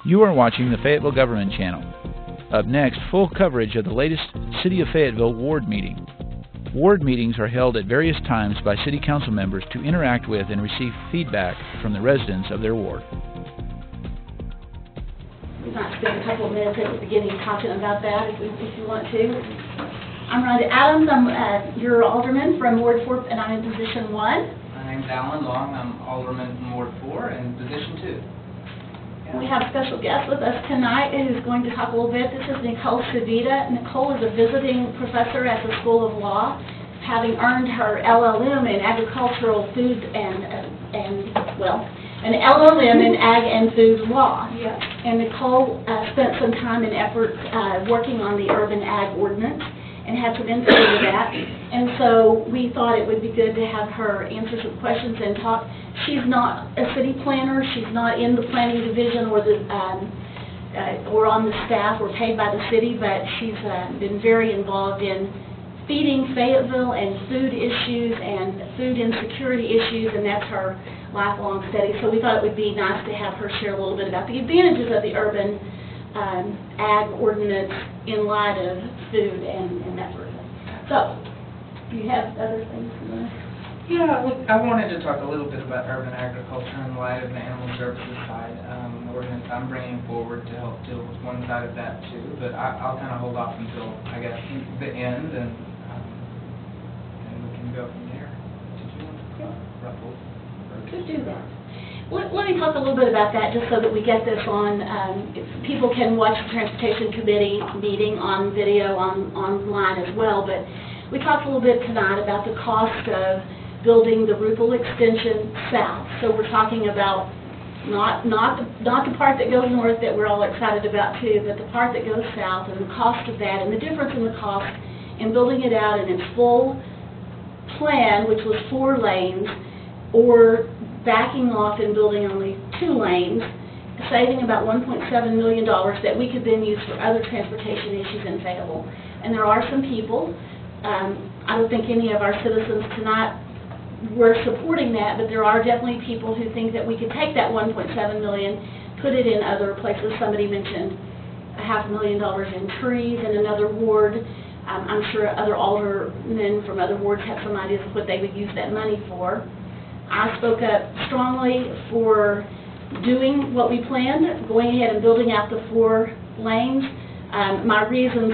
You are watching the Fayetteville Government Channel. Up next, full coverage of the latest City of Fayetteville ward meeting. Ward meetings are held at various times by City Council members to interact with and receive feedback from the residents of their ward. We might spend a couple of minutes at the beginning talking about that if you want to. I'm Rhonda Adams. I'm your alderman from Ward 4, and I'm in position 1. My name's Alan Long. I'm alderman from Ward 4 and position 2. We have a special guest with us tonight who's going to talk a little bit. This is Nicole Civita. Nicole is a visiting professor at the School of Law, having earned her LLM in agricultural food and an LLM in ag and food law. Yes. And Nicole spent some time and effort working on the urban ag ordinance and had some insight into that. And so we thought it would be good to have her answer some questions and talk. She's not a city planner. She's not in the planning division or the or on the staff or paid by the city, but she's been very involved in feeding Fayetteville and food issues and food insecurity issues, and that's her lifelong study. So we thought it would be nice to have her share a little bit about the advantages of the urban ag ordinance in light of food and that sort of thing. So, do you have other things you want to? Yeah, I wanted to talk a little bit about urban agriculture in light of the animal services side. The ordinance I'm bringing forward to help deal with one side of that too, but I'll kind of hold off until, I guess, the end, and we can go from there. Did you want to ruffle? Could do that. Let me talk a little bit about that just so that we get this on. People can watch the Transportation Committee meeting on video online as well, but we talked a little bit tonight about the cost of building the Ruthel extension south. So we're talking about not the part that goes north that we're all excited about too, but the part that goes south and the cost of that and the difference in the cost in building it out in its full plan, which was 4 lanes, or backing off and building only 2 lanes, saving about $1.7 million that we could then use for other transportation issues in Fayetteville. And there are some people, I don't think any of our citizens tonight were supporting that, but there are definitely people who think that we could take that $1.7 million, put it in other places. Somebody mentioned $500,000 in trees in another ward. I'm sure other aldermen from other wards have some ideas of what they would use that money for. I spoke up strongly for doing what we planned, going ahead and building out the 4 lanes. My reasons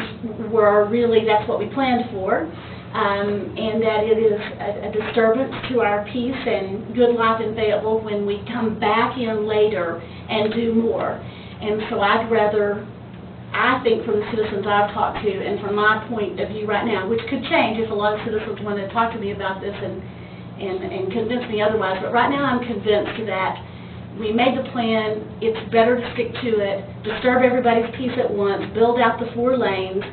were really that's what we planned for, and that it is a disturbance to our peace and good life in Fayetteville when we come back in later and do more. And so I'd rather, I think from the citizens I've talked to and from my point of view right now, which could change if a lot of citizens want to talk to me about this and convince me otherwise, but right now I'm convinced that we made the plan, it's better to stick to it, disturb everybody's peace at once, build out the 4 lanes,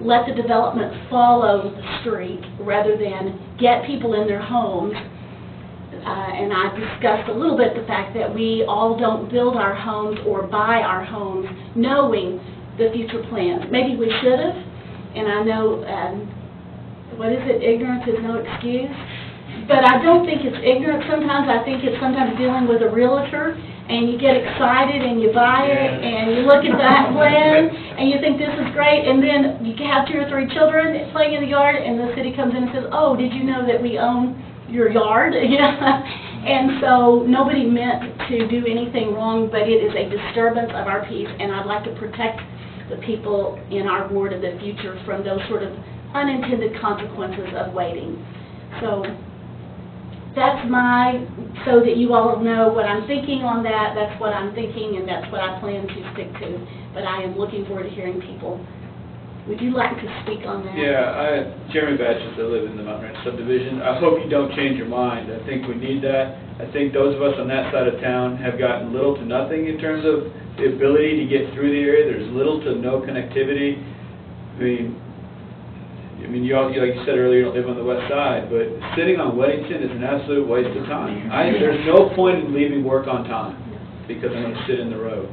let the development follow the street rather than get people in their homes. And I discussed a little bit the fact that we all don't build our homes or buy our homes knowing the future plans. Maybe we should have, and I know, what is it, ignorance is no excuse. But I don't think it's ignorant. Sometimes I think it's sometimes dealing with a realtor, and you get excited and you buy it, and you look at that plan, and you think this is great, and then you have 2 or 3 children playing in the yard, and the city comes in and says, oh, did you know that we own your yard? And so nobody meant to do anything wrong, but it is a disturbance of our peace, and I'd like to protect the people in our ward of the future from those sort of unintended consequences of waiting. So that's so that you all know what I'm thinking on that. That's what I'm thinking, and that's what I plan to stick to. But I am looking forward to hearing people. Would you like to speak on that? Yeah, Jeremy Batches, I live in the Mountain Ranch subdivision. I hope you don't change your mind. I think we need that. I think those of us on that side of town have gotten little to nothing in terms of the ability to get through the area. There's little to no connectivity. I mean, you like you said earlier, you don't live on the west side, but sitting on Weddington is an absolute waste of time. There's no point in leaving work on time because I'm going to sit in the road.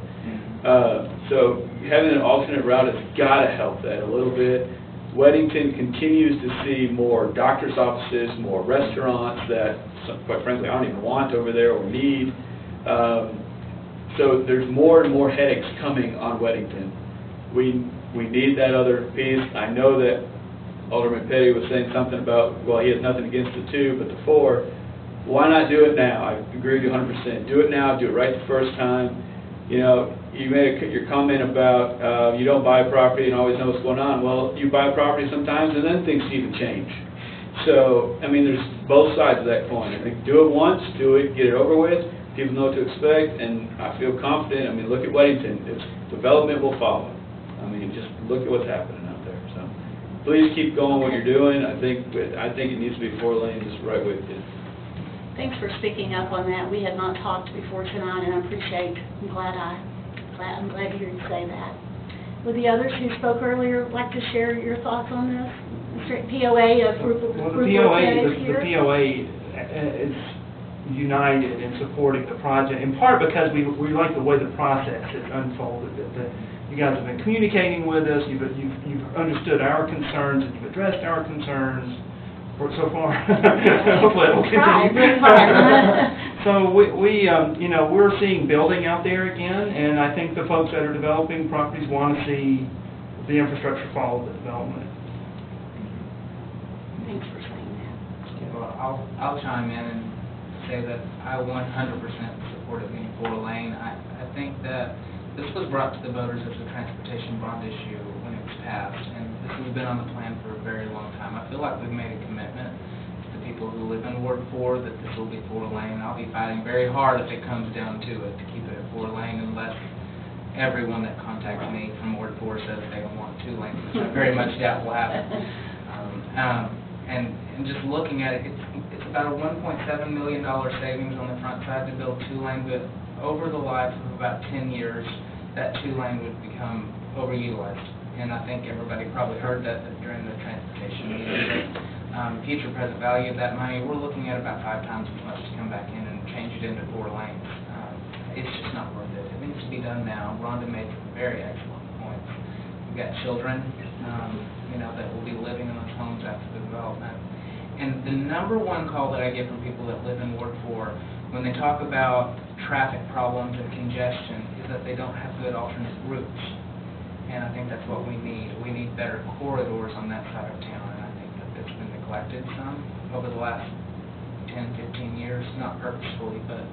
So having an alternate route has got to help that a little bit. Weddington continues to see more doctor's offices, more restaurants that, quite frankly, I don't even want over there or need. So there's more and more headaches coming on Weddington. We need that other piece. I know that Alderman Petty was saying something about, well, he has nothing against the 2, but the 4. Why not do it now? I agree with you 100%. Do it now. Do it right the first time. You know, you made your comment about you don't buy property and always know what's going on. Well, you buy property sometimes and then things even change. So, I mean, there's both sides of that coin. I think do it once, do it, get it over with. People know what to expect, and I feel confident. I mean, look at Weddington. Development will follow. I mean, just look at what's happening out there. So, please keep going what you're doing. I think it needs to be 4 lanes the right way to do it. Thanks for speaking up on that. We had not talked before tonight, and I appreciate. I'm glad to hear you say that. Would the others who spoke earlier like to share your thoughts on this? POA of group of the POA is united in supporting the project, in part because we like the way the process has unfolded. You guys have been communicating with us. You've understood our concerns, and you've addressed our concerns so far. Hopefully it will continue. So we're seeing building out there again, and I think the folks that are developing properties want to see the infrastructure follow the development. Thanks for saying that. Well, I'll chime in and say that I 100% support it being 4-lane. I think that this was brought to the voters as a transportation bond issue when it was passed, and this has been on the plan for a very long time. I feel like we've made a commitment to the people who live in Ward 4 that this will be 4-lane. I'll be fighting very hard if it comes down to it to keep it at 4-lane, unless everyone that contacts me from Ward 4 says they want 2 lanes, which I very much doubt will happen. And just looking at it, it's about a $1.7 million savings on the front side to build 2-lane, but over the life of about 10 years, that 2-lane would become overutilized. And I think everybody probably heard that during the transportation meeting. Future present value of that money, we're looking at about 5 times as much to come back in and change it into 4 lanes. It's just not worth it. It needs to be done now. Rhonda made some very excellent points. We've got children, that will be living in those homes after the development. And the #1 call that I get from people that live in Ward 4, when they talk about traffic problems and congestion, is that they don't have good alternate routes. And I think that's what we need. We need better corridors on that side of town, and I think that that's been neglected some over the last 10, 15 years, not purposefully, but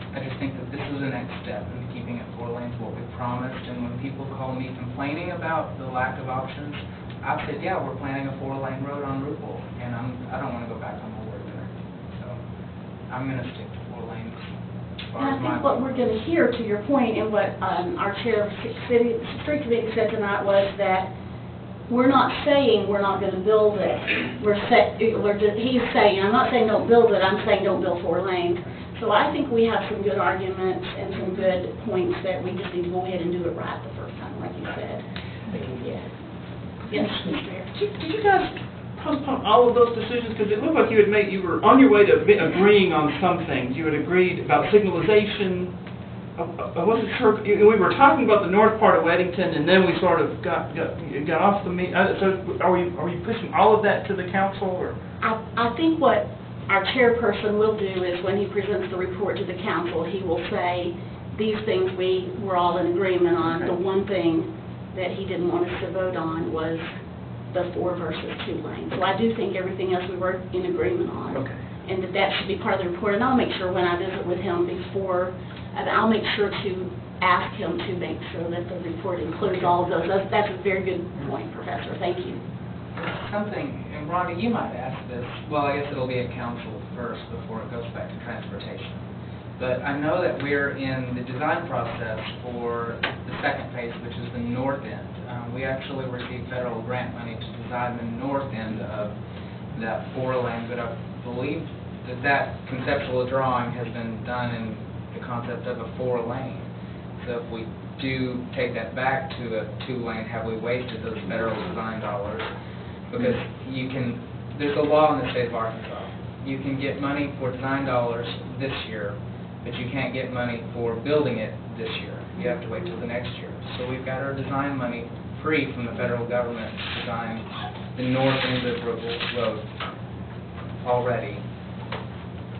I just think that this is the next step in keeping it 4 lanes, what we promised. And when people call me complaining about the lack of options, I've said, yeah, we're planning a 4-lane road on Route 4, and I don't want to go back on my word there. So I'm going to stick to 4 lanes. And I think what we're going to hear, to your point, and what our chair of Street Committee said tonight was that we're not saying we're not going to build it. He's saying, I'm not saying don't build it, I'm saying don't build 4 lanes. So I think we have some good arguments and some good points that we just need to go ahead and do it right the first time, like you said. Yes, Mr. Mayor. Did you guys postpone all of those decisions? Because it looked like you were on your way to agreeing on some things. You had agreed about signalization. I wasn't sure. We were talking about the north part of Weddington, and then we sort of got off the meeting. So are you pushing all of that to the council, or? I think what our chairperson will do is when he presents the report to the council, he will say, these things we were all in agreement on. Okay. The one thing that he didn't want us to vote on was the 4 versus 2 lanes. So I do think everything else we were in agreement on. Okay. And that should be part of the report. And I'll make sure when I visit with him before, I'll make sure to ask him to make sure that the report includes all of those. That's a very good point, Professor. Thank you. Something, and Rhonda, you might ask this, well, I guess it'll be at council first before it goes back to transportation. But I know that we're in the design process for the second phase, which is the north end. We actually received federal grant money to design the north end of that 4-lane, but I believe that conceptual drawing has been done in the concept of a 4-lane. So if we do take that back to a 2-lane, have we wasted those federal design dollars? Because there's a law in the state of Arkansas. You can get money for design dollars this year, but you can't get money for building it this year. You have to wait till the next year. So we've got our design money free from the federal government to design the north end of the road already.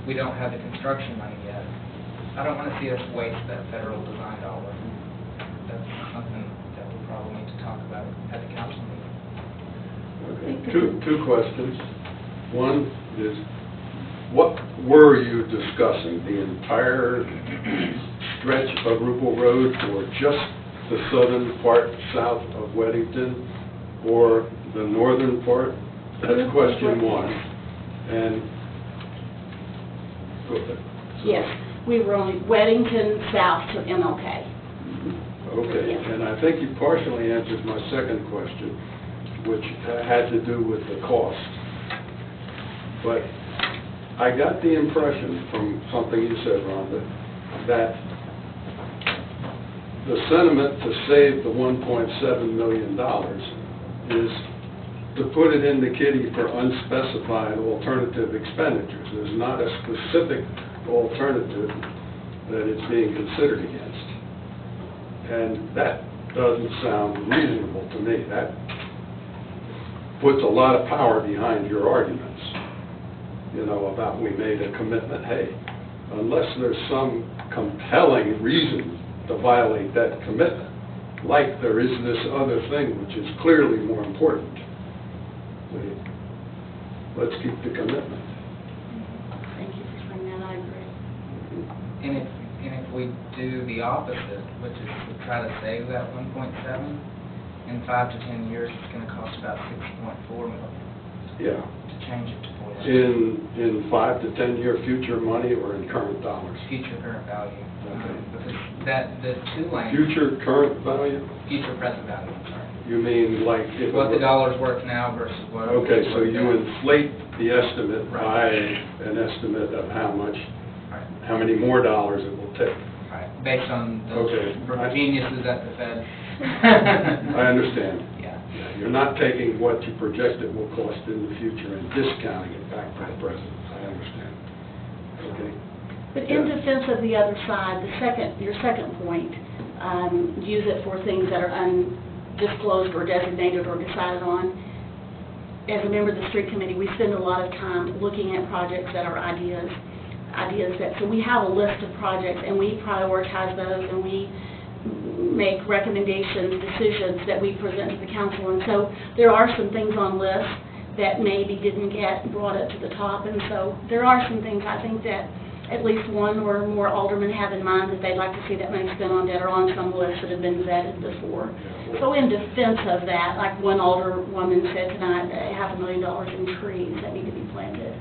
We don't have the construction money yet. I don't want to see us waste that federal design dollar. That's something that we probably need to talk about at the council meeting. Okay. Two questions. One is, what were you discussing? The entire stretch of Rupel Road, or just the southern part south of Weddington, or the northern part? That's question one. And go ahead. Yes, we were only Weddington south to MLK. Okay, Yes. and I think you partially answered my second question, which had to do with the cost. But I got the impression from something you said, Rhonda, that the sentiment to save the $1.7 million is to put it in the kitty for unspecified alternative expenditures. There's not a specific alternative that it's being considered against. And that doesn't sound reasonable to me. That puts a lot of power behind your arguments, you know, about we made a commitment. Hey, unless there's some compelling reason to violate that commitment, like there is this other thing which is clearly more important, let's keep the commitment. Thank you for saying that, I agree. And if we do the opposite, which is to try to save that 1.7, in 5 to 10 years, it's going to cost about $6.4 million. Yeah. To change it to 4 lanes. In 5 to 10 year future money, or in current dollars? Future current value. Okay. Because the 2 lanes. Future current value? Future present value, I'm sorry. You mean like if What the dollar's worth now versus what. Okay, so you would. inflate the estimate by Right. an estimate of how much, Right. how many more dollars it will take. Right, based on Okay. the geniuses at the Fed. I understand. Yeah. You're not taking what you project it will cost in the future and discounting it back to the present. I understand. Okay. But in Yeah. defense of the other side, your second point, use it for things that are undisclosed or designated or decided on. As a member of the street committee, we spend a lot of time looking at projects that are ideas that, so we have a list of projects and we prioritize those and we make recommendations, decisions that we present to the council. And so there are some things on lists that maybe didn't get brought up to the top. And so there are some things I think that at least one or more aldermen have in mind that they'd like to see that money spent on that are on some lists that have been vetted before. So in defense of that, like one alderwoman said tonight, $500,000 in trees that need to be planted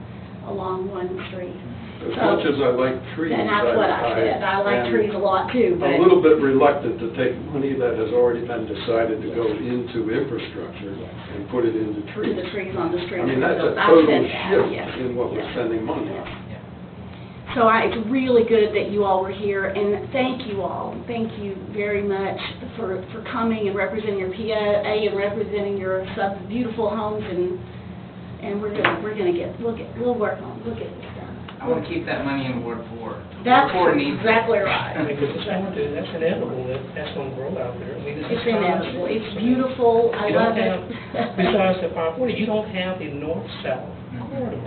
along one street. As much as I like trees, And that's what I said. I like am trees a lot too, but. a little bit reluctant to take money that has already been decided to go into infrastructure and put it into To trees. the trees on the streets. I mean, that's a I've total said that, shift yes, in what we're yes, spending money yes. on. Yeah. So it's really good that you all were here, and thank you all. Thank you very much for coming and representing your PA and representing your beautiful homes, and we'll work on, we'll get this done. I want to keep that money in Ward 4. That's Ward 4 needs it. exactly right. Because that's inevitable, that's going to grow out there. I mean, It's inevitable. It's beautiful. I You don't love have, it. besides the 540, you don't have a north-south corridor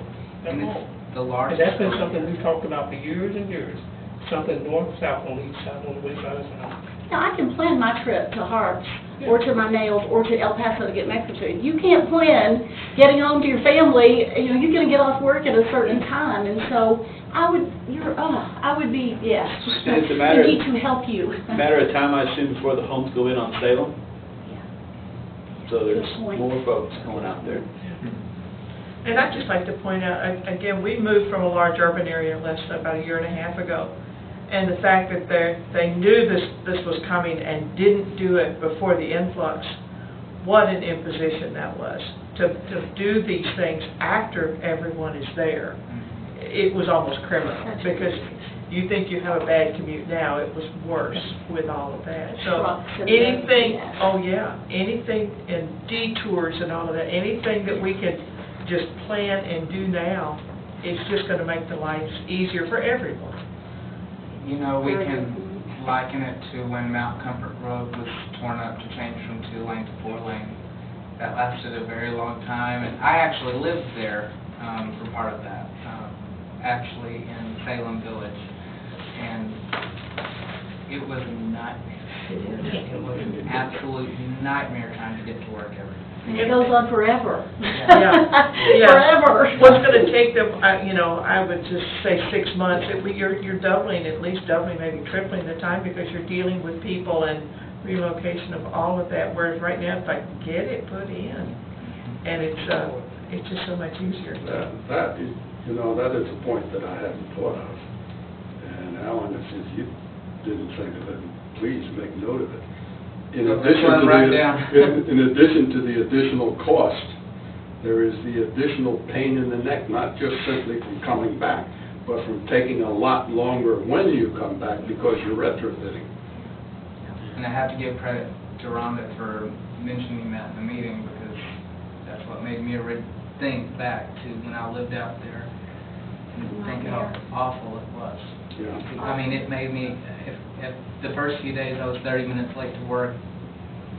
at And all. it's the And largest. that's been something we've talked about for years and years, something north-south on each side, on the west side of town. Now, I can plan my trip to Harps, or to my nails, or to El Paso to get Mexican food. You can't plan getting home to your family, you know, you're gonna get off work at a certain time, and so I would be, yes. And it's a matter We of- need to help you. Matter of time, I assume, before the homes go in on Salem, so there's Good point. more folks going out there. And I'd just like to point out, again, we moved from a large urban area about a year and a half ago. And the fact that they knew this was coming and didn't do it before the influx, what an imposition that was. To do these things after everyone is there, it was almost criminal. Because you think you have a bad commute now, it was worse with all of that. So Trucks and anything, yes. oh yeah, anything in detours and all of that, anything that we can just plan and do now, it's just going to make the lives easier for everyone. You know, we Very can good. liken it to when Mount Comfort Road was torn up to change from 2-lane to 4-lane. That lasted a very long time, and I actually lived there for part of that, actually in Salem Village. and it was a nightmare. It was an absolute nightmare trying to get to work every day. It goes on forever. Yeah. Forever. What's going to take them, I would just say 6 months. You're doubling, at least doubling, maybe tripling the time because you're dealing with people and relocation of all of that. Whereas right now, if I get it put in, and it's just so much easier. That is, that is a point that I hadn't thought of. And Alan, if you didn't think of it, please make note of it. In addition to the additional cost, there is the additional pain in the neck, not just simply from coming back, but from taking a lot longer when you come back because you're retrofitting. And I have to give credit to Rhonda for mentioning that in the meeting, because that's what made me think back to when I lived out there and think how awful it was. Yeah. I mean, it made me, if the first few days I was 30 minutes late to work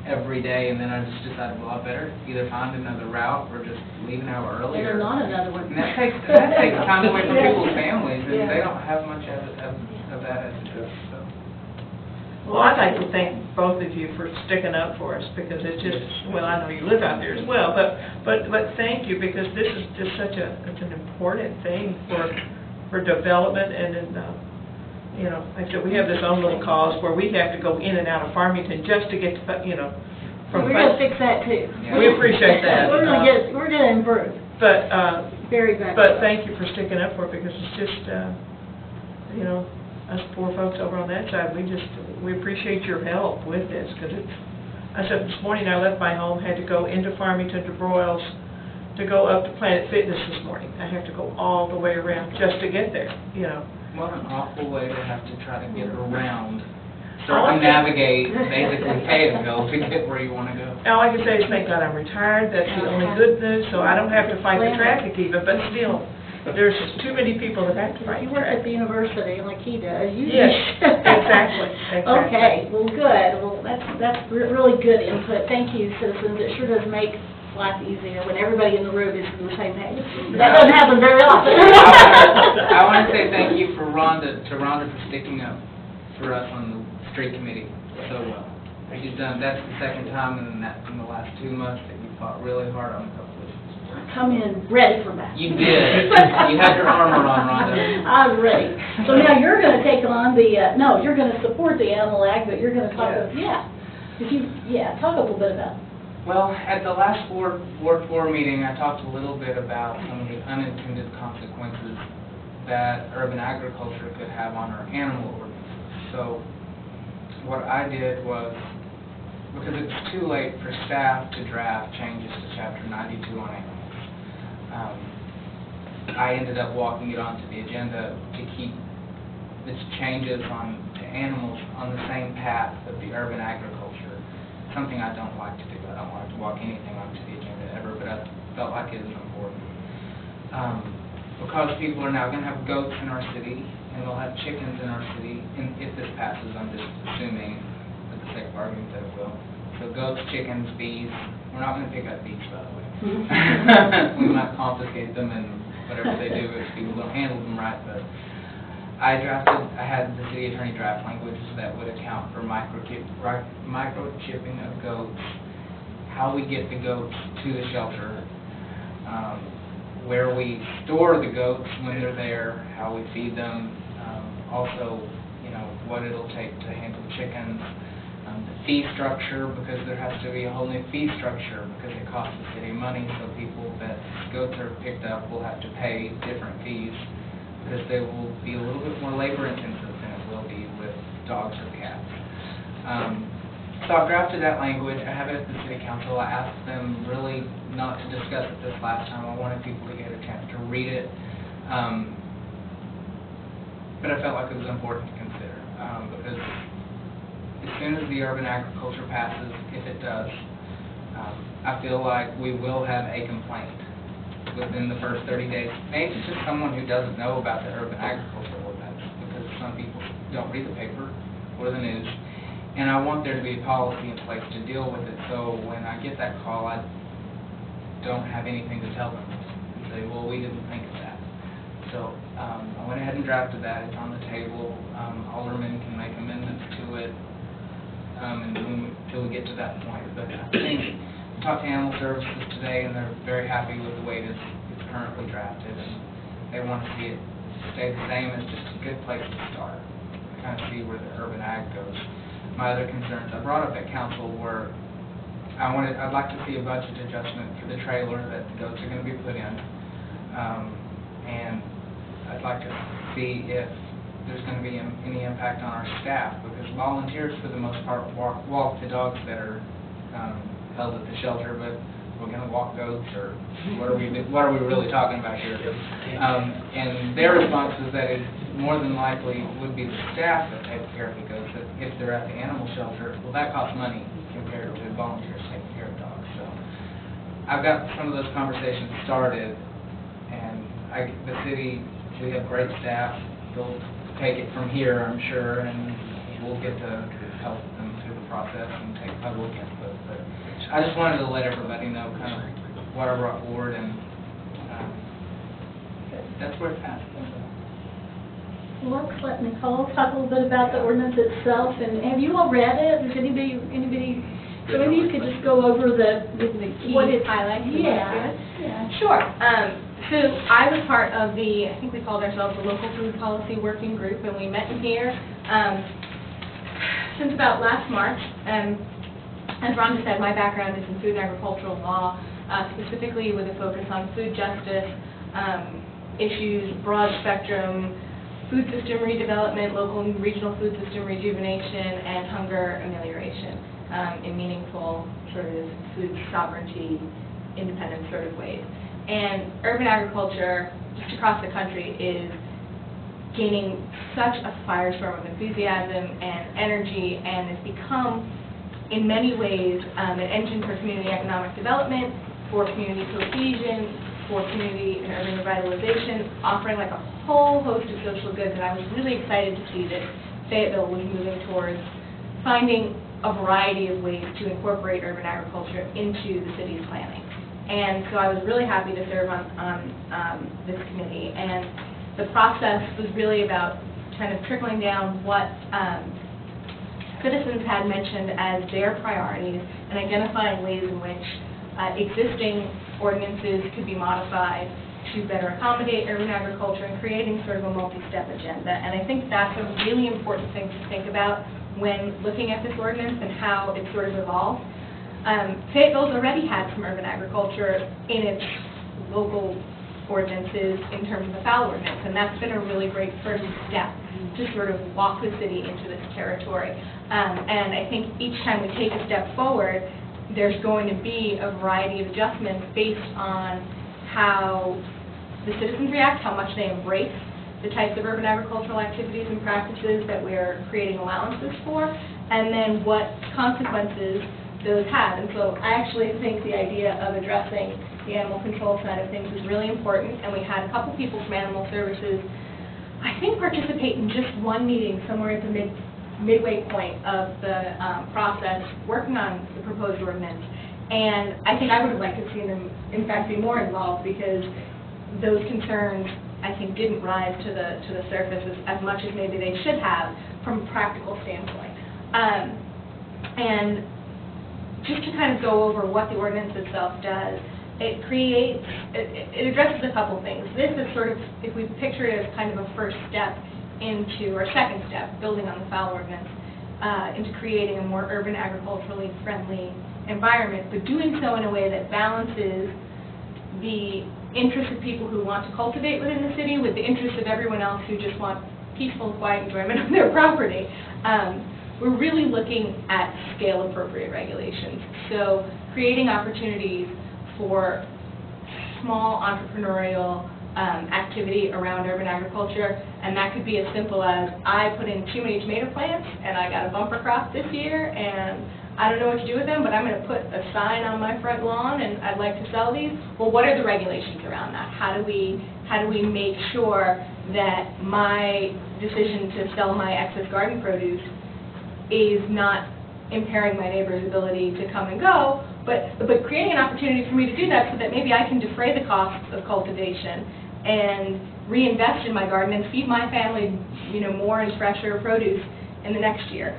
every day, and then I just decided, well, I better either find another route or just leave an hour earlier. Or not another one. And that takes time away from people's families, and they don't have much of that as it is. So. Well, I'd like to thank both of you for sticking up for us, because it's just, well, I know you live out there as well, but thank you, because this is just it's an important thing for development, and like I said, we have this own little cause where we have to go in and out of Farmington just to get to, from. We're going to fix that too. Yeah. We appreciate that. We're going to improve. But, very good. But thank you for sticking up for it, because it's just, us poor folks over on that side, we appreciate your help with this, because I said this morning I left my home, had to go into Farmington to Broyles to go up to Planet Fitness this morning. I have to go all the way around just to get there, What an awful way to have to try to get around, circumnavigate basically Fayetteville to get where you want to go. All I can say is thank God I'm retired. That's the only good news, so I don't have to fight the traffic even, but still, there's too many people that have to fight You the work at traffic. the university like he does. Yes, exactly. Okay, well, good. Well, that's really good input. Thank you, citizens. It sure does make life easier when everybody in the room is on the same page. That doesn't happen very often. I want to say thank you to Rhonda for sticking up for us on the street committee so well. She's done, that's the second time in the last 2 months that you fought really hard on a couple of issues. Come in ready for that. You did. You had your armor on, Rhonda. I was ready. So now you're going to take on you're going to support the Animal Act, but you're going to talk talk a little bit about it. Well, at the last Ward 4 meeting, I talked a little bit about some of the unintended consequences that urban agriculture could have on our animal ordinances. So what I did was, because it's too late for staff to draft changes to Chapter 92 on animals, I ended up walking it onto the agenda to keep its changes to animals on the same path of the urban agriculture, something I don't like to do. I don't like to walk anything onto the agenda ever, but I felt like it was important. Because people are now going to have goats in our city, and they'll have chickens in our city, and if this passes, I'm just assuming, for the sake of argument, that it will. So goats, chickens, bees, we're not going to pick up bees, by the way. We might confiscate them, and whatever they do if people don't handle them right, but I had the city attorney draft language that would account for microchipping of goats, how we get the goats to the shelter, where we store the goats when they're there, how we feed them, also, what it'll take to handle chickens, the fee structure, because there has to be a whole new fee structure because it costs the city money, so people that goats are picked up will have to pay different fees because they will be a little bit more labor intensive than it will be with dogs or cats. So I drafted that language. I have it at the city council. I asked them really not to discuss it this last time. I wanted people to get a chance to read it. But I felt like it was important to consider because as soon as the urban agriculture passes, if it does, I feel like we will have a complaint within the first 30 days. Maybe it's just someone who doesn't know about the urban agriculture ordinance because some people don't read the paper or the news. And I want there to be a policy in place to deal with it, so when I get that call, I don't have anything to tell them and say, well, we didn't think of that. So I went ahead and drafted that. It's on the table. Aldermen can make amendments to it until we get to that point. But I think we talked to Animal Services today, and they're very happy with the way it's currently drafted, and they want to see it stay the same. It's just a good place to start, kind of see where the urban ag goes. My other concerns I brought up at council were I'd like to see a budget adjustment for the trailer that the goats are going to be put in, and I'd like to see if there's going to be any impact on our staff, because volunteers for the most part walk the dogs that are held at the shelter, but we're going to walk goats, or what are we really talking about here? And their response is that it more than likely would be the staff that takes care of the goats. That if they're at the animal shelter, well, that costs money compared to volunteers taking care of dogs. So I've got some of those conversations started, and the city, we have great staff. They'll take it from here, I'm sure, and we'll get to help them through the process and take public input. But I just wanted to let everybody know kind of what I brought forward, and that's where it's at. Let's let Nicole talk a little bit about the ordinance itself, and have you all read it? Does anybody, so maybe you could just go over the key what is highlights? Yeah. Sure. So I was part of I think we called ourselves the Local Food Policy Working Group, and we met in here since about last March. As Rhonda said, my background is in food and agricultural law, specifically with a focus on food justice issues, broad spectrum, food system redevelopment, local and regional food system rejuvenation, and hunger amelioration in meaningful sort of food sovereignty, independent sort of ways. And urban agriculture, just across the country, is gaining such a firestorm of enthusiasm and energy, and has become, in many ways, an engine for community economic development, for community cohesion, for community and urban revitalization, offering like a whole host of social goods. And I was really excited to see that Fayetteville was moving towards finding a variety of ways to incorporate urban agriculture into the city's planning. And so I was really happy to serve on this committee. And the process was really about kind of trickling down what citizens had mentioned as their priorities and identifying ways in which existing ordinances could be modified to better accommodate urban agriculture, and creating sort of a multi-step agenda. And I think that's a really important thing to think about when looking at this ordinance and how it sort of evolved. Fayetteville's already had some urban agriculture in its local ordinances in terms of the fowl ordinance, and that's been a really great first step to sort of walk the city into this territory. And I think each time we take a step forward, there's going to be a variety of adjustments based on how the citizens react, how much they embrace the types of urban agricultural activities and practices that we're creating allowances for, and then what consequences those have. And so I actually think the idea of addressing the animal control side of things is really important, and we had a couple people from Animal Services, I think, participate in just one meeting somewhere at the midway point of the process, working on the proposed ordinance. And I think I would have liked to see them, in fact, be more involved, because those concerns, I think, didn't rise to the surface as much as maybe they should have from a practical standpoint. And just to kind of go over what the ordinance itself does, it addresses a couple things. This is sort of, if we picture it as kind of a first step into, or second step, building on the fowl ordinance, into creating a more urban agriculturally friendly environment, but doing so in a way that balances the interests of people who want to cultivate within the city with the interests of everyone else who just want peaceful, quiet enjoyment of their property. We're really looking at scale-appropriate regulations. So creating opportunities for small entrepreneurial activity around urban agriculture, and that could be as simple as, I put in too many tomato plants and I got a bumper crop this year and I don't know what to do with them, but I'm going to put a sign on my front lawn and I'd like to sell these. Well, what are the regulations around that? How do we make sure that my decision to sell my excess garden produce is not impairing my neighbor's ability to come and go, but creating an opportunity for me to do that so that maybe I can defray the costs of cultivation and reinvest in my garden and feed my family, more and fresher produce in the next year.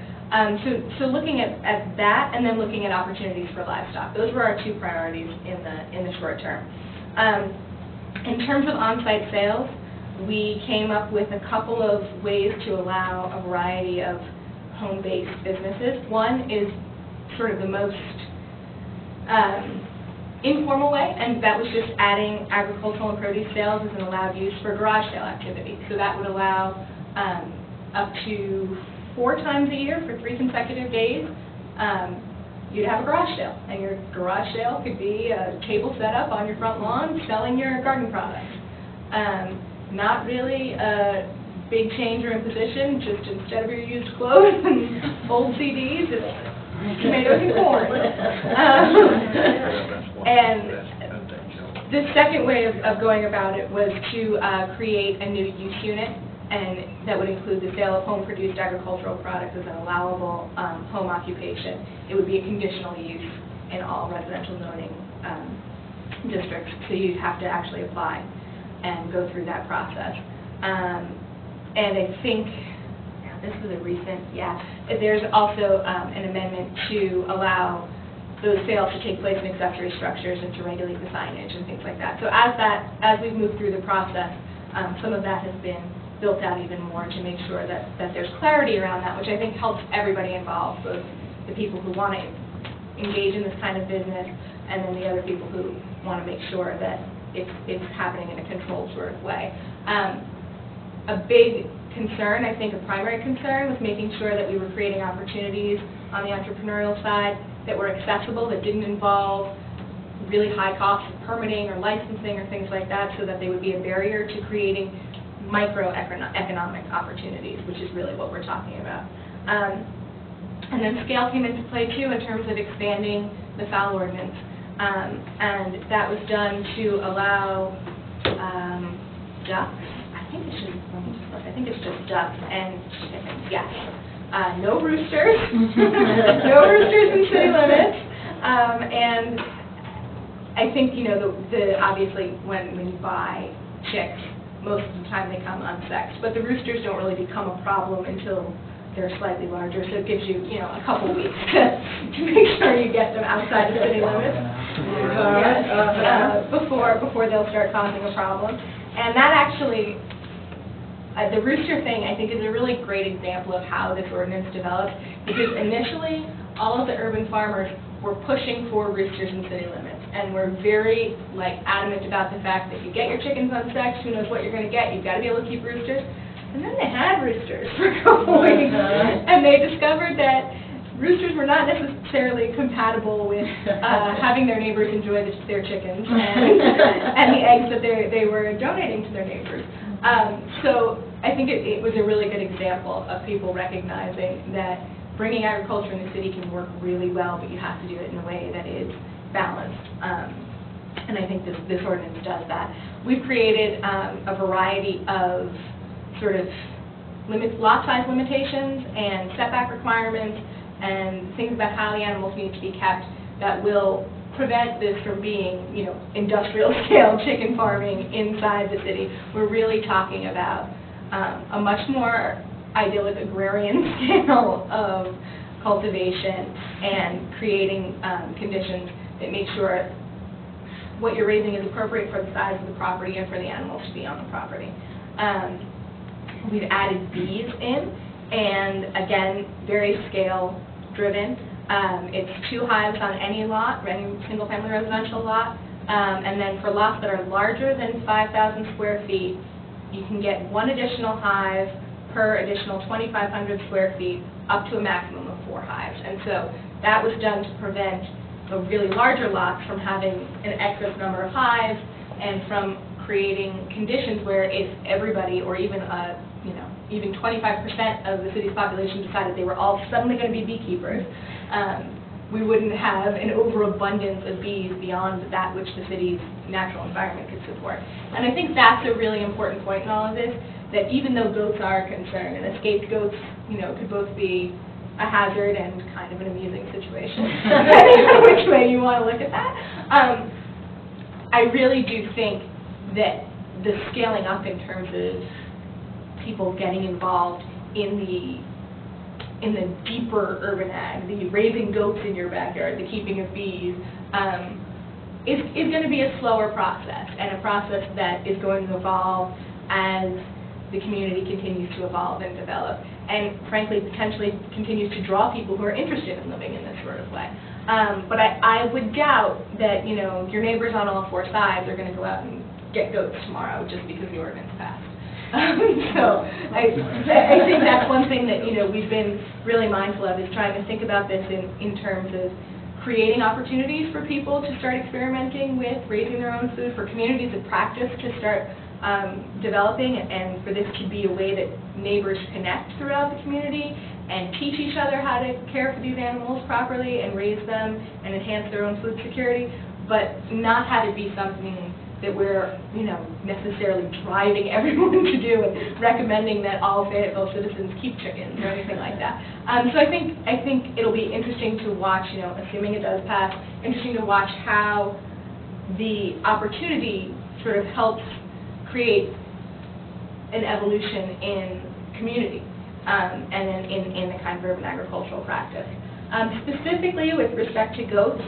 So looking at that, and then looking at opportunities for livestock. Those were our two priorities in the short term. In terms of on-site sales, we came up with a couple of ways to allow a variety of home-based businesses. One is sort of the most informal way, and that was just adding agricultural and produce sales as an allowed use for garage sale activity. So that would allow up to 4 times a year for 3 consecutive days, you'd have a garage sale. And your garage sale could be a table set up on your front lawn selling your garden products. Not really a big change or imposition, just instead of your used clothes and old CDs, it's tomatoes and corn. And the second way of going about it was to create a new use unit, and that would include the sale of home-produced agricultural products as an allowable home occupation. It would be a conditional use in all residential zoning districts, so you'd have to actually apply and go through that process. And I think, this was a recent, there's also an amendment to allow those sales to take place in accessory structures and to regulate the signage and things like that. So as we've moved through the process, some of that has been built out even more to make sure that there's clarity around that, which I think helps everybody involved, both the people who want to engage in this kind of business and then the other people who want to make sure that it's happening in a controlled sort of way. A big concern, I think a primary concern, was making sure that we were creating opportunities on the entrepreneurial side that were accessible, that didn't involve really high costs of permitting or licensing or things like that, so that they would be a barrier to creating microeconomic opportunities, which is really what we're talking about. And then scale came into play too in terms of expanding the fowl ordinance. And that was done to allow ducks. I think it's just ducks and chickens, yes. No roosters, no roosters in city limits. And I think, obviously when you buy chicks, most of the time they come unsexed, but the roosters don't really become a problem until they're slightly larger, so it gives you, a couple weeks to make sure you get them outside of city limits before they'll start causing a problem. And that actually, the rooster thing, I think, is a really great example of how this ordinance developed, because initially, all of the urban farmers were pushing for roosters in city limits, and were very, adamant about the fact that you get your chickens unsexed, who knows what you're going to get, you've got to be able to keep roosters. And then they had roosters for a couple weeks, and they discovered that roosters were not necessarily compatible with having their neighbors enjoy their chickens and the eggs that they were donating to their neighbors. So I think it was a really good example of people recognizing that bringing agriculture in the city can work really well, but you have to do it in a way that is balanced. And I think this ordinance does that. We've created a variety of sort of lot size limitations and setback requirements and things about how the animals need to be kept that will prevent this from being, industrial scale chicken farming inside the city. We're really talking about a much more idyllic agrarian scale of cultivation and creating conditions that make sure what you're raising is appropriate for the size of the property and for the animals to be on the property. We've added bees in, and again, very scale driven. It's 2 hives on any lot, any single-family residential lot, and then for lots that are larger than 5,000 square feet, you can get 1 additional hive per additional 2,500 square feet, up to a maximum of 4 hives. And so that was done to prevent the really larger lots from having an excess number of hives, and from creating conditions where if everybody, or even even 25% of the city's population decided they were all suddenly going to be beekeepers, we wouldn't have an overabundance of bees beyond that which the city's natural environment could support. And I think that's a really important point in all of this, that even though goats are a concern, and escaped goats, could both be a hazard and kind of an amusing situation, depending on which way you want to look at that. I really do think that the scaling up in terms of people getting involved in the deeper urban ag, the raising goats in your backyard, the keeping of bees, is going to be a slower process, and a process that is going to evolve as the community continues to evolve and develop, and frankly, potentially continues to draw people who are interested in living in this sort of way. But I would doubt that, you know, your neighbors on all four sides are going to go out and get goats tomorrow just because the ordinance passed. So I think that's one thing that, you know, we've been really mindful of, is trying to think about this in terms of creating opportunities for people to start experimenting with raising their own food, for communities of practice to start developing, and for this to be a way that neighbors connect throughout the community and teach each other how to care for these animals properly and raise them and enhance their own food security, but not have it be something that we're, you know, necessarily driving everyone to do and recommending that all Fayetteville citizens keep chickens or anything like that. So I think it'll be interesting to watch, you know, assuming it does pass, interesting to watch how the opportunity sort of helps create an evolution in community and in the kind of urban agricultural practice. Specifically with respect to goats,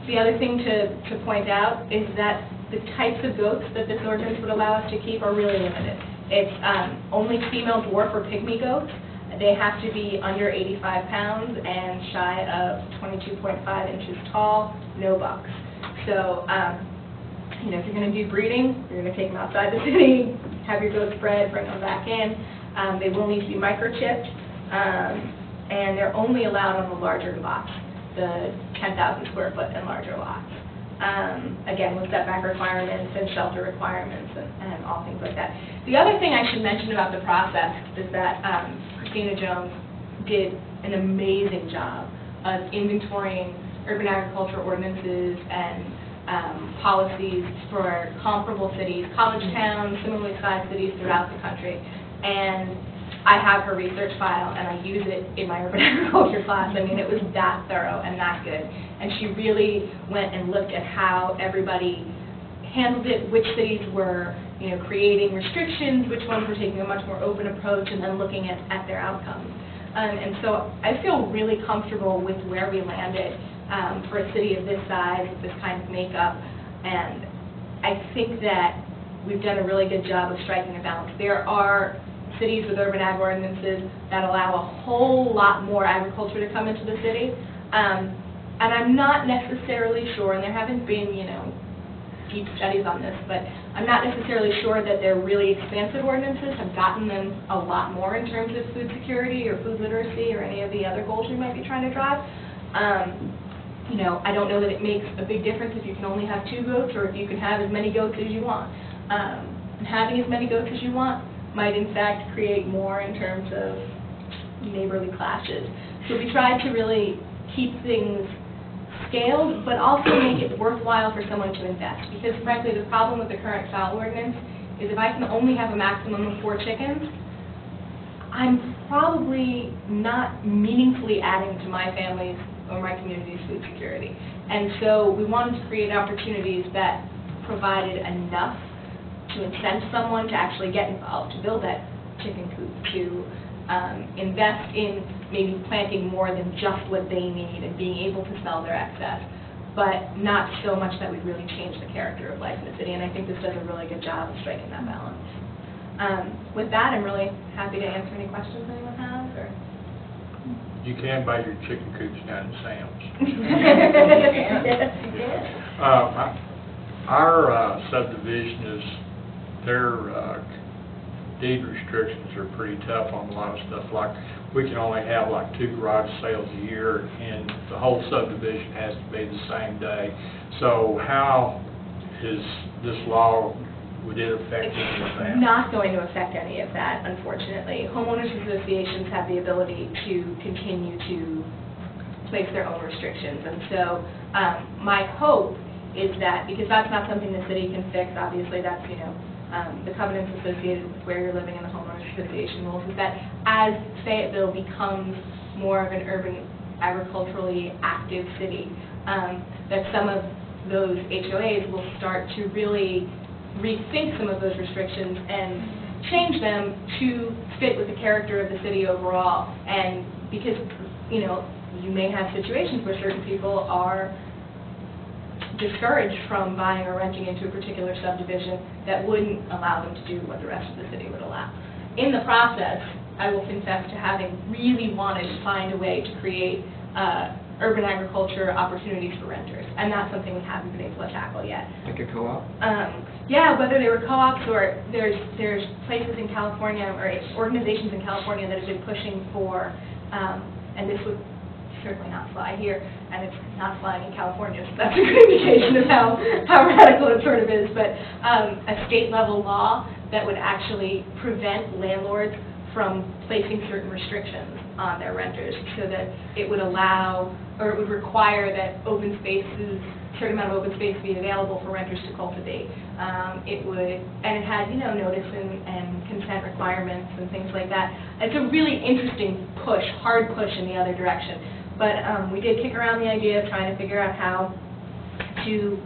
the other thing to point out is that the types of goats that this ordinance would allow us to keep are really limited. It's only female dwarf or pygmy goats. They have to be under 85 pounds and shy of 22.5 inches tall, no bucks. So, you know, if you're going to do breeding, you're going to take them outside the city, have your goats bred, bring them back in. They will need to be microchipped, and they're only allowed on the larger lots, the 10,000 square foot and larger lots. Again, with setback requirements and shelter requirements and all things like that. The other thing I should mention about the process is that Christina Jones did an amazing job of inventorying urban agriculture ordinances and policies for comparable cities, college towns, similarly sized cities throughout the country. And I have her research file, and I use it in my urban agriculture class. I mean, it was that thorough and that good. And she really went and looked at how everybody handled it, which cities were, you know, creating restrictions, which ones were taking a much more open approach, and then looking at their outcomes. And so I feel really comfortable with where we landed for a city of this size, with this kind of makeup. And I think that we've done a really good job of striking a balance. There are cities with urban ag ordinances that allow a whole lot more agriculture to come into the city. And I'm not necessarily sure, and there haven't been, you know, deep studies on this, but I'm not necessarily sure that their really expansive ordinances have gotten them a lot more in terms of food security or food literacy or any of the other goals we might be trying to drive. You know, I don't know that it makes a big difference if you can only have 2 goats or if you can have as many goats as you want. And having as many goats as you want might in fact create more in terms of neighborly clashes. So we try to really keep things scaled, but also make it worthwhile for someone to invest. Because frankly, the problem with the current fowl ordinance is if I can only have a maximum of 4 chickens, I'm probably not meaningfully adding to my family's or my community's food security. And so we wanted to create opportunities that provided enough to incent someone to actually get involved, to build that chicken coop, to invest in maybe planting more than just what they need and being able to sell their excess, but not so much that we really change the character of life in the city. And I think this does a really good job of striking that balance. With that, I'm really happy to answer any questions anyone has. Or You can buy your chicken coops down at Sam's. Yes, you can. Our subdivision is, their deed restrictions are pretty tough on a lot of stuff. Like, we can only have like 2 garage sales a year, and the whole subdivision has to be the same day. So how is this law, would it affect any of that? It's not going to affect any of that, unfortunately. Homeowners associations have the ability to continue to place their own restrictions. And so my hope is that, because that's not something the city can fix, obviously that's, you know, the covenants associated with where you're living in the homeowners association rules, is that as Fayetteville becomes more of an urban agriculturally active city, that some of those HOAs will start to really rethink some of those restrictions and change them to fit with the character of the city overall. And because, you know, you may have situations where certain people are discouraged from buying or renting into a particular subdivision that wouldn't allow them to do what the rest of the city would allow. In the process, I will confess to having really wanted to find a way to create urban agriculture opportunities for renters, and that's something we haven't been able to tackle yet. Like a co-op? Yeah, whether they were co-ops or there's places in California or organizations in California that have been pushing for, and this would certainly not fly here, and it's not flying in California, so that's a good indication of how radical it sort of is, but a state-level law that would actually prevent landlords from placing certain restrictions on their renters, so that it would allow, or it would require that open spaces, a certain amount of open space be available for renters to cultivate. It would, and it had, you know, notice and consent requirements and things like that. It's a really interesting push, hard push in the other direction. But we did kick around the idea of trying to figure out how to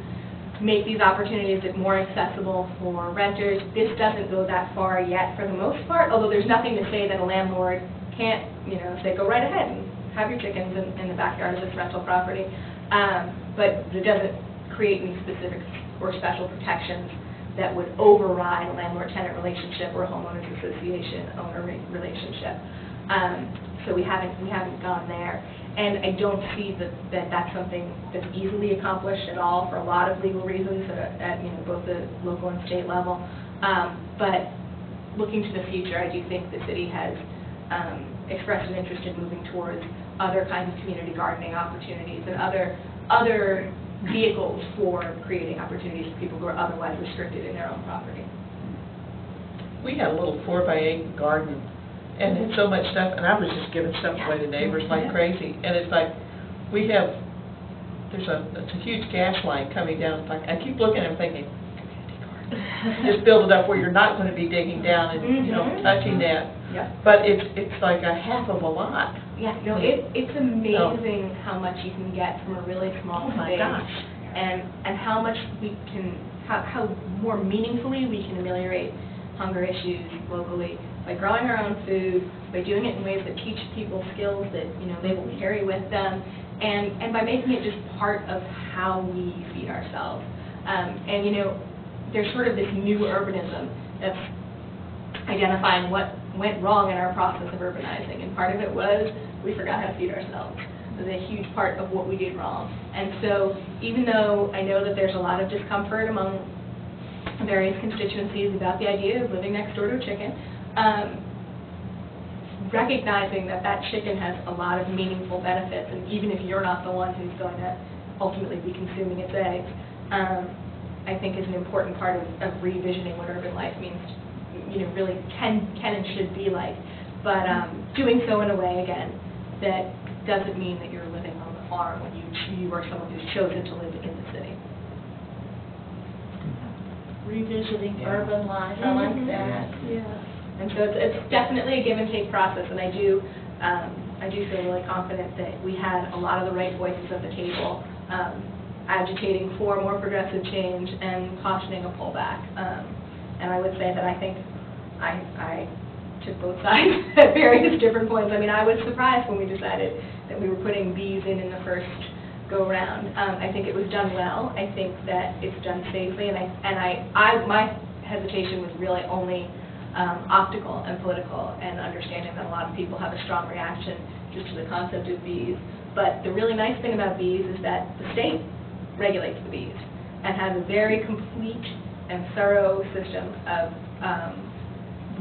make these opportunities more accessible for renters. This doesn't go that far yet for the most part, although there's nothing to say that a landlord can't, you know, say go right ahead and have your chickens in the backyard of this rental property. But it doesn't create any specific or special protections that would override a landlord-tenant relationship or a homeowners association owner relationship. So we haven't gone there. And I don't see that that's something that's easily accomplished at all for a lot of legal reasons at you know, both the local and state level. But looking to the future, I do think the city has expressed an interest in moving towards other kinds of community gardening opportunities and other vehicles for creating opportunities for people who are otherwise restricted in their own property. We had a little 4x8 garden, and had so much stuff, and I was just giving stuff away to neighbors like crazy. And it's like, it's a huge gas line coming down. It's like, I keep looking and thinking, community garden. Just build it up where you're not going to be digging down and, you know, touching that. Yep. But it's like a half of a lot. Yeah, no, it's amazing how much you can get from a really small space. Gosh. And how much we can, how more meaningfully we can ameliorate hunger issues locally by growing our own food, by doing it in ways that teach people skills that, you know, they will carry with them, and by making it just part of how we feed ourselves. And, you know, there's sort of this new urbanism that's identifying what went wrong in our process of urbanizing, and part of it was we forgot how to feed ourselves. It was a huge part of what we did wrong. And so even though I know that there's a lot of discomfort among various constituencies about the idea of living next door to a chicken, recognizing that that chicken has a lot of meaningful benefits, and even if you're not the one who's going to ultimately be consuming its eggs, I think is an important part of revisiting what urban life means, you know, really can and should be like, but doing so in a way, again, that doesn't mean that you're living on the farm when you are someone who's chosen to live in the city. Revisiting urban life, I like that. Yeah. And so it's definitely a give and take process, and I do feel really confident that we had a lot of the right voices at the table, agitating for more progressive change and cautioning a pullback. And I would say that I think I took both sides at various different points. I mean, I was surprised when we decided that we were putting bees in the first go-round. I think it was done well. I think that it's done safely, and my hesitation was really only optical and political, and understanding that a lot of people have a strong reaction just to the concept of bees. But the really nice thing about bees is that the state regulates the bees and has a very complete and thorough system of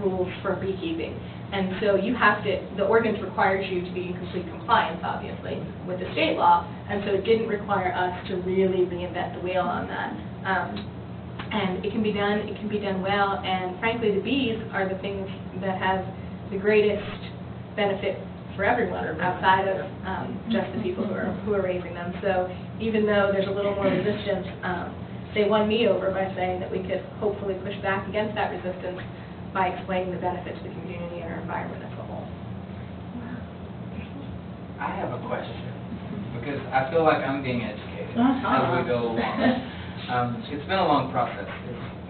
rules for beekeeping. And so you have to, the ordinance requires you to be in complete compliance, obviously, with the state law, and so it didn't require us to really reinvent the wheel on that. And it can be done well, and frankly, the bees are the things that have the greatest benefit for everyone outside of just the people who are raising them. So even though there's a little more resistance, they won me over by saying that we could hopefully push back against that resistance by explaining the benefits to the community and our environment as a whole. I have a question, because I feel like I'm being educated as we go along. It's been a long process.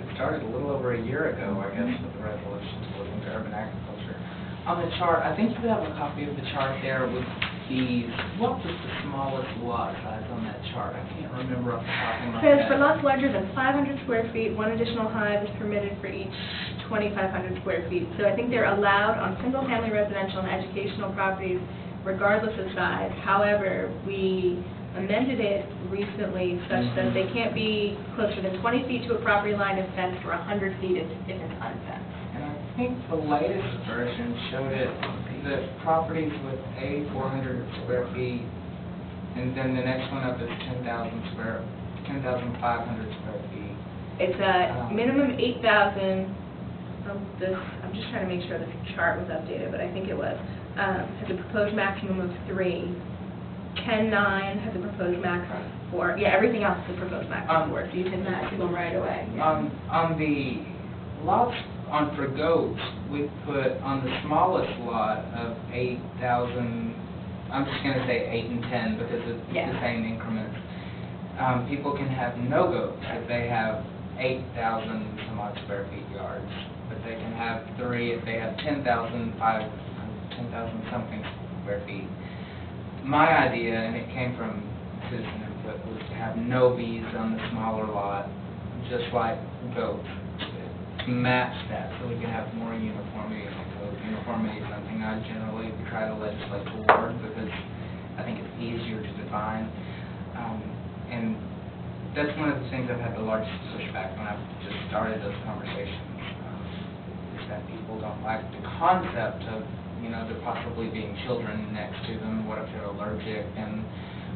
It's started a little over a year ago, I guess, with the resolution to look into urban agriculture. On the chart, I think you have a copy of the chart there with these. What was the smallest lot size on that chart? I can't remember off the top of my Says head. for lots larger than 500 square feet, one additional hive is permitted for each 2,500 square feet. So I think they're allowed on single-family residential and educational properties regardless of size. However, we amended it recently such that they can't be closer than 20 feet to a property line if fenced or 100 feet if it's unfenced. And I think the latest version showed it that properties with 400 square feet, and then the next one up is 10,500 square feet. It's a minimum 8,000. I'm just trying to make sure the chart was updated, but I think it was. Has a proposed maximum of 3. Ken 9 has a proposed max of 4. Yeah, everything else is a proposed max of 4, so you can see them right away. Yeah. On the lots for goats, we put on the smallest lot of 8,000. I'm just going to say 8 and 10 because it's the same increments. People can have no goats if they have 8,000 some odd square feet yards, but they can have 3 if they have 10,000 something square feet. My idea, and it came from citizen input, was to have no bees on the smaller lot, just like goats, to match that so we can have more uniformity in the code. Uniformity is something I generally try to legislate toward because I think it's easier to define. And that's one of the things I've had the largest pushback when I've just started those conversations, is that people don't like the concept of there possibly being children next to them. What if they're allergic? And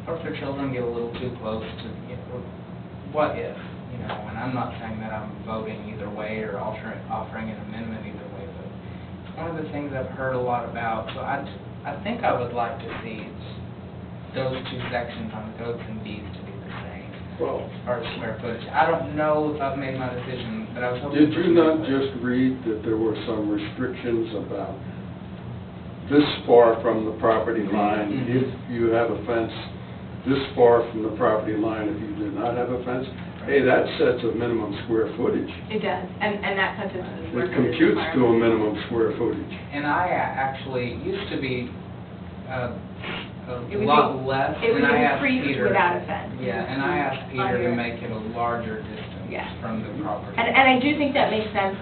what if their children get a little too close to, what if? And I'm not saying that I'm voting either way or offering an amendment either way, but it's one of the things I've heard a lot about. So I think I would like to see those two sections on goats and bees to be the same. Well, as far as square footage. I don't know if I've made my decision, but I was hoping. Did you not just read that there were some restrictions about this far from the property line if you have a fence, this far from the property line if you do not have a fence? Hey, that sets a minimum square footage. It does, and that puts it to the square It footage computes to a requirement. minimum square footage. And I actually used to be It would lot be- less, It would and I asked increase Peter. without a fence. Yeah, and I asked Peter to Under- make it a larger distance Yeah. from the property. And I do think that makes sense.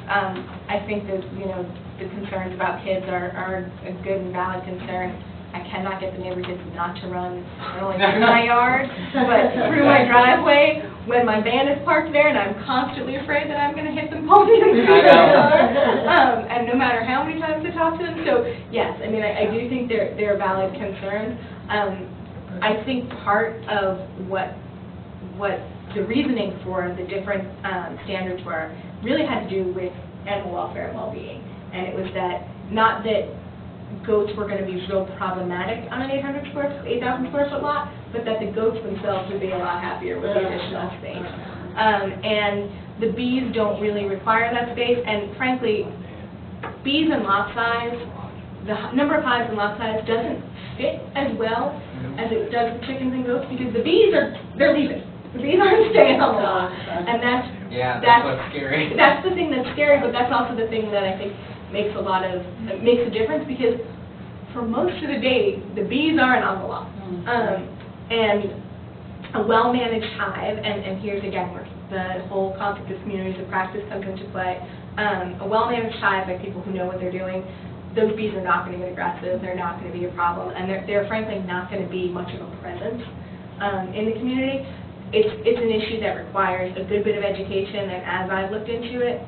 I think that, the concerns about kids are a good and valid concern. I cannot get the neighbor kids not to run, not only through my yard, but through my driveway when my van is parked there, and I'm constantly afraid that I'm going to hit them pulling in through the door. And no matter how many times I talk to them. So, yes, I do think they're valid concerns. I think part of what the reasoning for the different standards were really had to do with animal welfare and well-being. And it was that, not that goats were going to be real problematic on an 8,000 square foot lot, but that the goats themselves would be a lot happier with the additional space. And the bees don't really require that space, and frankly, bees and lot size, the number of hives and lot size doesn't fit as well as it does with chickens and goats, because the bees they're leaving. The bees aren't staying on the lot, and that's what's scary. That's the thing that's scary, but that's also the thing that I think makes a difference, because for most of the day, the bees aren't on the lot. And a well-managed hive, and here's again where the whole concept of communities of practice comes into play. A well-managed hive by people who know what they're doing, those bees are not going to get aggressive, they're not going to be a problem, and they're frankly not going to be much of a presence in the community. It's an issue that requires a good bit of education, and as I've looked into it,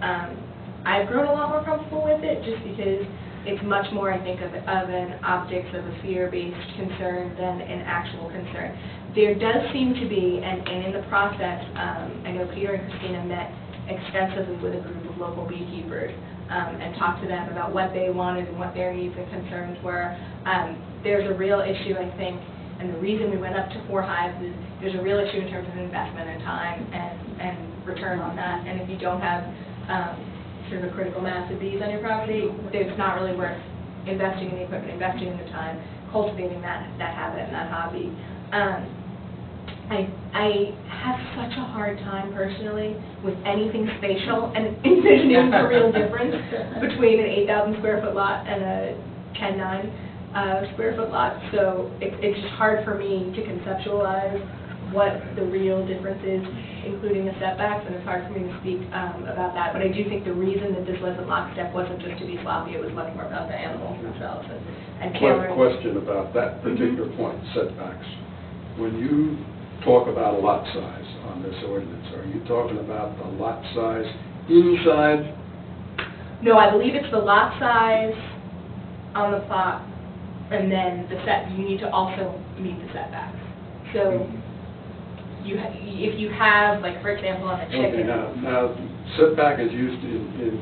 I've grown a lot more comfortable with it, just because it's much more, I think, of an optics of a fear-based concern than an actual concern. There does seem to be, and in the process, I know Peter and Christina met extensively with a group of local beekeepers and talked to them about what they wanted and what their needs and concerns were. There's a real issue, I think, and the reason we went up to 4 hives is there's a real issue in terms of investment and time and return on that. And if you don't have sort of a critical mass of bees on your property, it's not really worth investing in the equipment, investing in the time, cultivating that habit and that hobby. I have such a hard time personally with anything spatial and envisioning the real difference between an 8,000 square foot lot and a 10,900 square foot lot. So it's just hard for me to conceptualize what the real difference is, including the setbacks, and it's hard for me to speak about that. But I do think the reason that this wasn't lockstep wasn't just to be sloppy, it was much more about the animals themselves and tailoring. Question about that particular point, setbacks. When you talk about a lot size on this ordinance, are you talking about the lot size inside? No, I believe it's the lot size on the plot, and then you need to also meet the setbacks. So if you have, like, for example, on the chicken. Okay, now setback is used in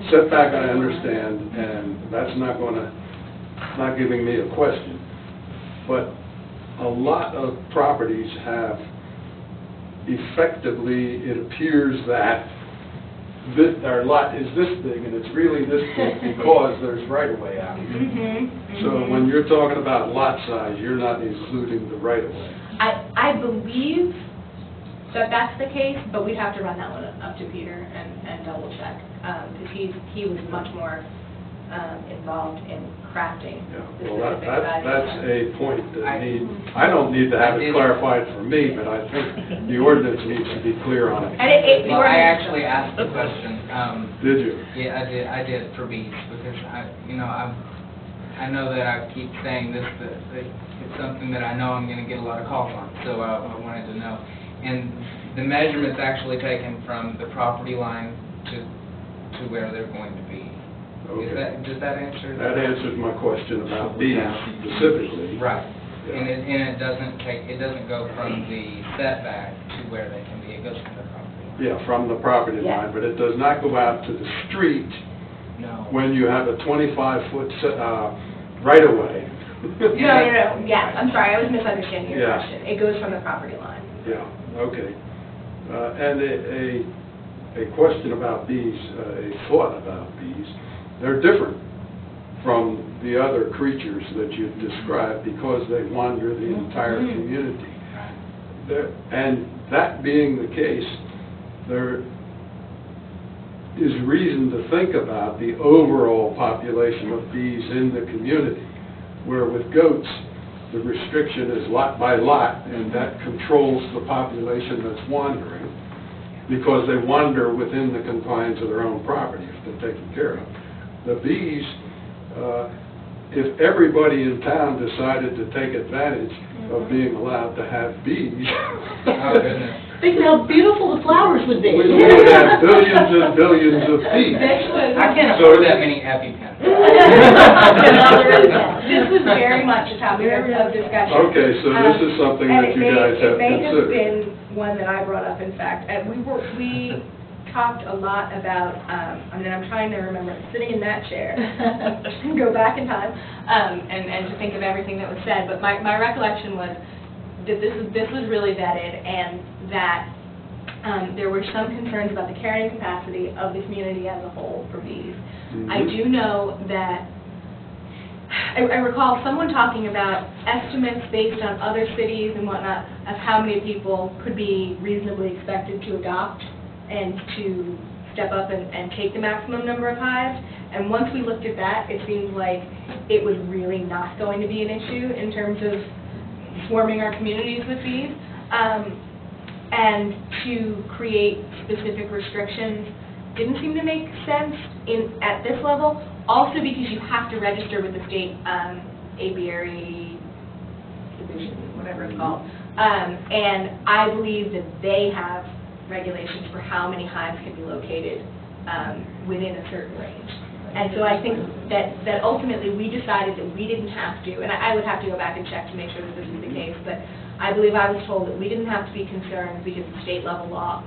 setback I understand, and that's not giving me a question, but a lot of properties have, effectively, it appears that our lot is this big, and it's really this big because there's right-of-way out here. So when you're talking about lot size, you're not including the right-of-way. I believe that that's the case, but we'd have to run that one up to Peter and double check, because he was much more involved in crafting the Well, specific values. that's a point that I don't need to have it clarified for me, but I think the ordinance needs to be clear on it. And Well, I actually asked the question. Did you? Yeah, I did for bees, because I know that I keep saying this, that it's something that I know I'm going to get a lot of calls on, so I wanted to know. And the measurement's actually taken from the property line to where they're going to be. Okay. Does that answer? That answers my question about bees specifically. Right. Yeah. And it doesn't go from the setback to where they can be. It goes from the property line. Yeah, from the property line, but it does not go out to the street. No. When you have a 25-foot right-of-way. No. Yes, I'm sorry, I was misunderstanding your Yeah. question. It goes from the property line. Yeah, okay. And a question about bees, a thought about bees. They're different from the other creatures that you've described because they wander the entire community. And that being the case, there is reason to think about the overall population of bees in the community, where with goats, the restriction is lot by lot, and that controls the population that's wandering, because they wander within the confines of their own property if they're taken care of. The bees, if everybody in town decided to take advantage of being allowed to have bees, Oh, goodness. Think of how beautiful the flowers would be. we would have billions and billions of bees. I can't afford that many EpiPens. This was very much a topic of discussion. Okay, so this is something that you guys have It may have considered. been one that I brought up, in fact. And we talked a lot about, and then I'm trying to remember, sitting in that chair, go back in time, and to think of everything that was said. But my recollection was that this was really vetted, and that there were some concerns about the carrying capacity of the community as a whole for bees. I do know that I recall someone talking about estimates based on other cities and whatnot of how many people could be reasonably expected to adopt and to step up and take the maximum number of hives. And once we looked at that, it seemed like it was really not going to be an issue in terms of swarming our communities with bees. And to create specific restrictions didn't seem to make sense at this level, also because you have to register with the state apiary division, whatever it's called. And I believe that they have regulations for how many hives can be located within a certain range. And so I think that ultimately we decided that we didn't have to, and I would have to go back and check to make sure that this is the case, but I believe I was told that we didn't have to be concerned because of state level law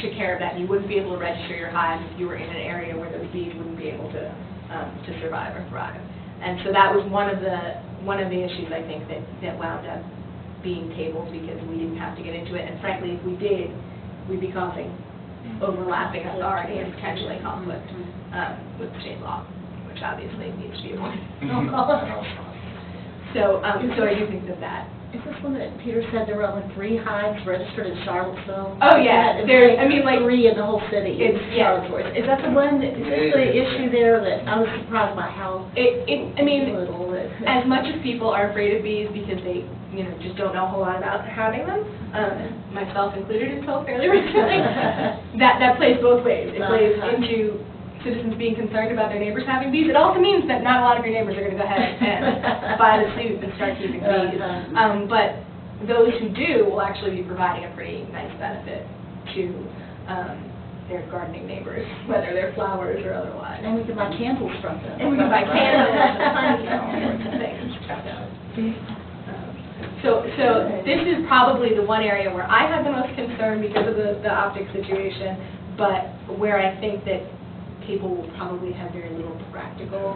took care of that. You wouldn't be able to register your hives if you were in an area where those bees wouldn't be able to survive or thrive. And so that was one of the issues I think that wound up being tabled because we didn't have to get into it. And frankly, if we did, we'd be causing overlapping authority and potentially conflict with state law, which obviously needs to be avoided. So I do think that. Is this one that Peter said there were only 3 hives registered in Charlottesville? Oh, yeah. There's, I mean, like 3 in the whole city in yeah. Charlottesville. Is that the one, is this the issue there that I was surprised by how I mean, little it is? as much as people are afraid of bees because they, just don't know a whole lot about having them, myself included until fairly recently, that plays both ways. It plays into citizens being concerned about their neighbors having bees. It also means that not a lot of your neighbors are going to go ahead and buy the suit and start keeping bees. But those who do will actually be providing a pretty nice benefit to their gardening neighbors, whether they're flowers or otherwise. And we can buy candles from them. And we can buy candles and honey and all sorts of things. So this is probably the one area where I have the most concern because of the optic situation, but where I think that people will probably have very little practical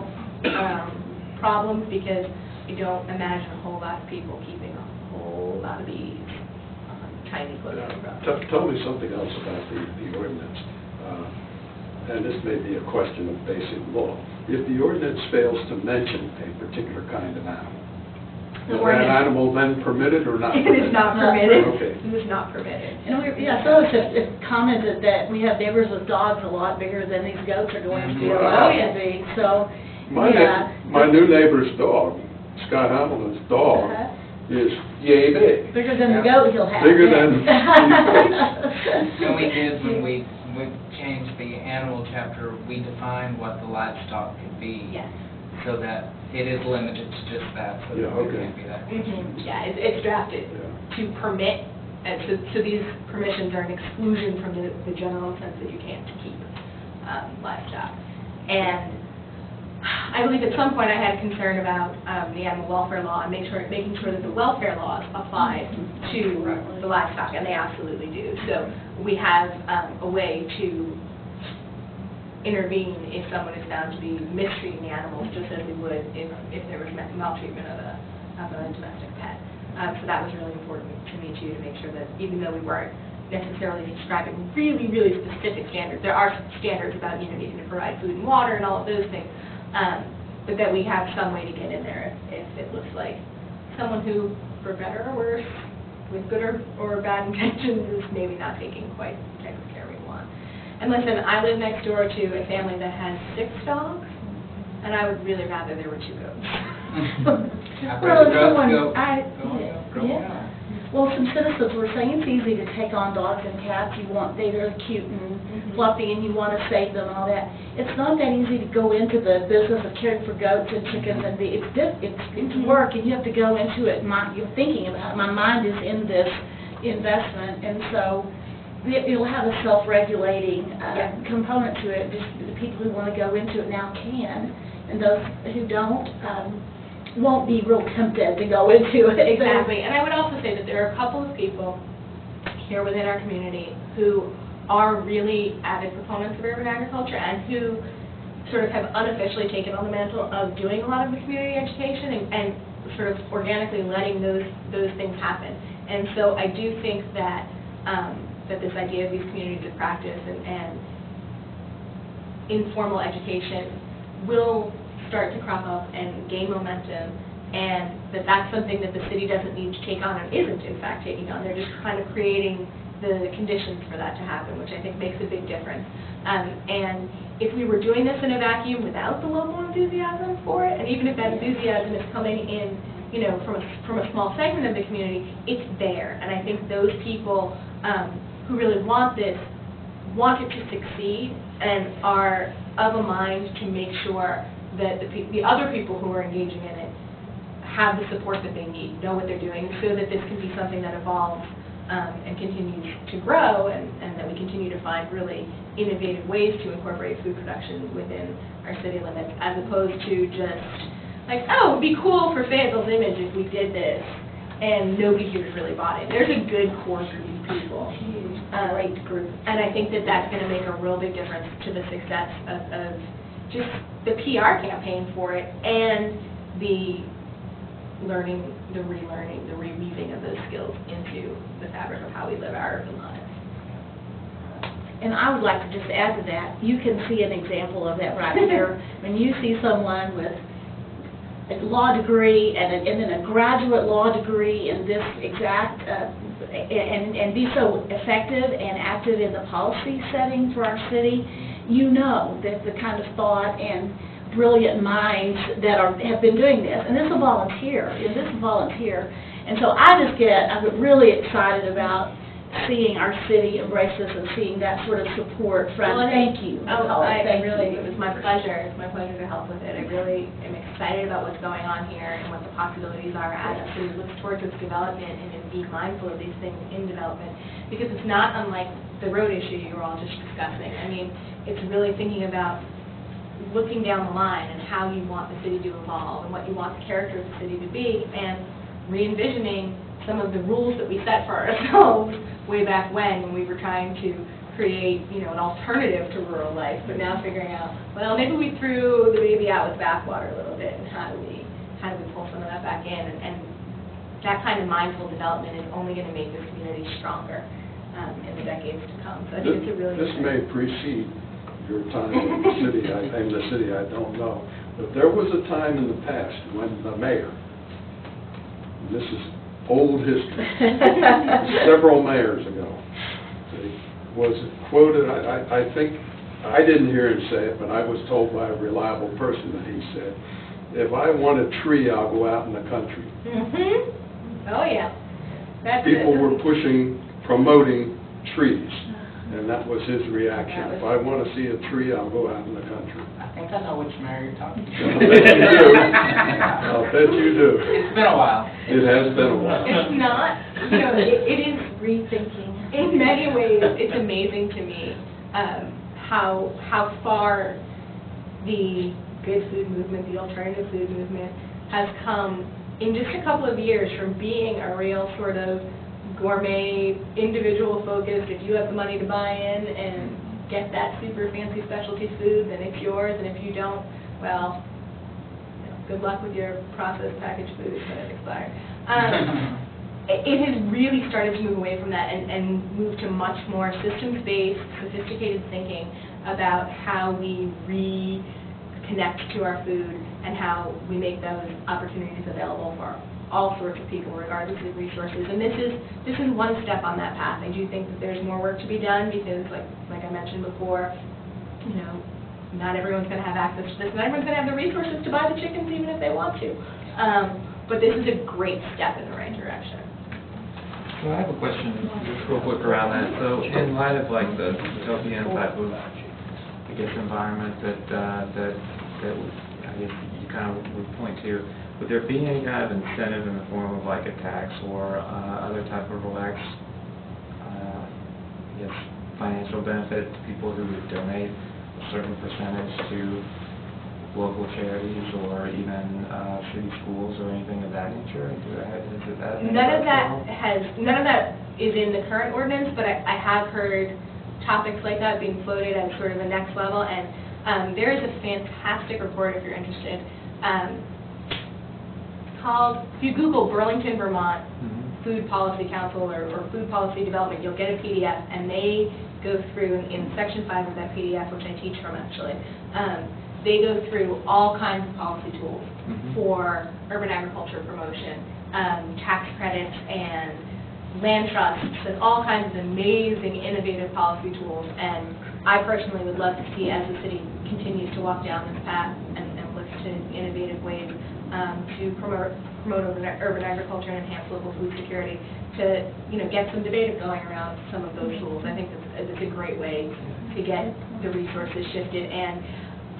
problems because I don't imagine a whole lot of people keeping a whole lot of bees on tiny closed properties. Tell me something else about the ordinance, and this may be a question of basic law. If the ordinance fails to mention a particular kind of animal, is that animal then permitted or not It permitted? is not permitted. Okay. It is not permitted. And someone just commented that we have neighbors with dogs a lot bigger than these goats are going to be allowed to be. So, My new neighbor's dog, Scott Hamilton's dog, is yay big. Bigger than the goat he'll have. Bigger than And we did, when we changed the animal chapter, we defined what the livestock could be. Yes. So that it is limited to just that, so that it can't be that. Yeah, it's drafted to permit, and so these permissions are an exclusion from the general sense that you can't keep livestock. And I believe at some point I had a concern about the animal welfare law and making sure that the welfare laws apply to the livestock, and they absolutely do. So we have a way to intervene if someone is found to be mistreating the animals, just as we would if there was maltreatment of a domestic pet. So that was really important to me too, to make sure that even though we weren't necessarily describing really, really specific standards, there are standards about needing to provide food and water and all of those things, but that we have some way to get in there if it looks like someone who, for better or worse, with good or bad intentions, is maybe not taking quite the type of care we want. And listen, I live next door to a family that has 6 dogs, and I would really rather there were 2 goats. Well, some citizens were saying it's easy to take on dogs and cats. They're cute and fluffy, and you want to save them and all that. It's not that easy to go into the business of caring for goats and chickens, and it's work, and you have to go into it. You're thinking about it. My mind is in this investment, and so it'll have a self-regulating component to it. Just the people who want to go into it now can, and those who don't won't be real tempted to go into it. Exactly. And I would also say that there are a couple of people here within our community who are really avid proponents of urban agriculture and who sort of have unofficially taken on the mantle of doing a lot of the community education and sort of organically letting those things happen. And so I do think that that this idea of these communities of practice and informal education will start to crop up and gain momentum, and that's something that the city doesn't need to take on and isn't in fact taking on. They're just kind of creating the conditions for that to happen, which I think makes a big difference. And if we were doing this in a vacuum without the local enthusiasm for it, and even if that enthusiasm is coming in, from a small segment of the community, it's there. And I think those people who really want this want it to succeed and are of a mind to make sure that the other people who are engaging in it have the support that they need, know what they're doing, so that this can be something that evolves and continues to grow, and that we continue to find really innovative ways to incorporate food production within our city limits, as opposed to just like, oh, it would be cool for Fayetteville's image if we did this, and nobody here's really bought it. There's a good core group of people, great group, and I think that that's going to make a real big difference to the success of just the PR campaign for it, and the learning, the relearning, the reweaving of those skills into the fabric of how we live our urban lives. And I would like to just add to that, you can see an example of that right here. When you see someone with law degree and then a graduate law degree in this exact, and be so effective and active in the policy setting for our city, you know that the kind of thought and brilliant minds that have been doing this, and this is a volunteer, and so I'm really excited about seeing our city embrace this and seeing that sort of support from, thank you. It was my pleasure. It's my pleasure to help with it. I really am excited about what's going on here and what the possibilities are as the city looks towards its development and in being mindful of these things in development, because it's not unlike the road issue you were all just discussing. I mean, it's really thinking about looking down the line and how you want the city to evolve and what you want the character of the city to be, and re-envisioning some of the rules that we set for ourselves way back when we were trying to create, an alternative to rural life, but now figuring out, well, maybe we threw the baby out with bathwater a little bit, and how do we pull some of that back in, and that kind of mindful development is only going to make this community stronger in the decades to come. So I think it's a really This may precede your time in the city. I don't know, but there was a time in the past when the mayor, and this is old history, several mayors ago, was quoted, I think, I didn't hear him say it, but I was told by a reliable person that he said, if I want a tree, I'll go out in the country. Mm-hmm. Oh, yeah. People were promoting trees, and that was his reaction. If I want to see a tree, I'll go out in the country. I think I know which mayor you're talking about. I'll bet you do. It's been a while. It has been a while. It's not, it is rethinking. In many ways, it's amazing to me how far the good food movement, the alternative food movement, has come in just a couple of years from being a real sort of gourmet, individual-focused, if you have the money to buy in and get that super fancy specialty food, then it's yours, and if you don't, well, good luck with your processed packaged food when it expires. It has really started to move away from that and move to much more systems-based, sophisticated thinking about how we reconnect to our food and how we make those opportunities available for all sorts of people, regardless of resources. And this is one step on that path. I do think that there's more work to be done because, like I mentioned before, not everyone's going to have access to this. Not everyone's going to have the resources to buy the chickens even if they want to. But this is a great step in the right direction. So I have a question, just real quick around that. So in light of like the utopian type of, environment that I guess you kind of would point to, would there be any kind of incentive in the form of like a tax or other type of relaxed, financial benefit to people who would donate a certain percentage to local charities or even city schools or anything of that nature? None of that is in the current ordinance, but I have heard topics like that being floated at sort of the next level, and there is a fantastic report if you're interested. If you Google Burlington, Vermont Food Policy Council or Food Policy Development, you'll get a PDF, and they go through in Section 5 of that PDF, which I teach from actually. They go through all kinds of policy tools for urban agriculture promotion, tax credits and land trusts and all kinds of amazing, innovative policy tools. And I personally would love to see, as the city continues to walk down this path and look to innovative ways to promote urban agriculture and enhance local food security, to get some debate going around some of those tools. I think it's a great way to get the resources shifted. And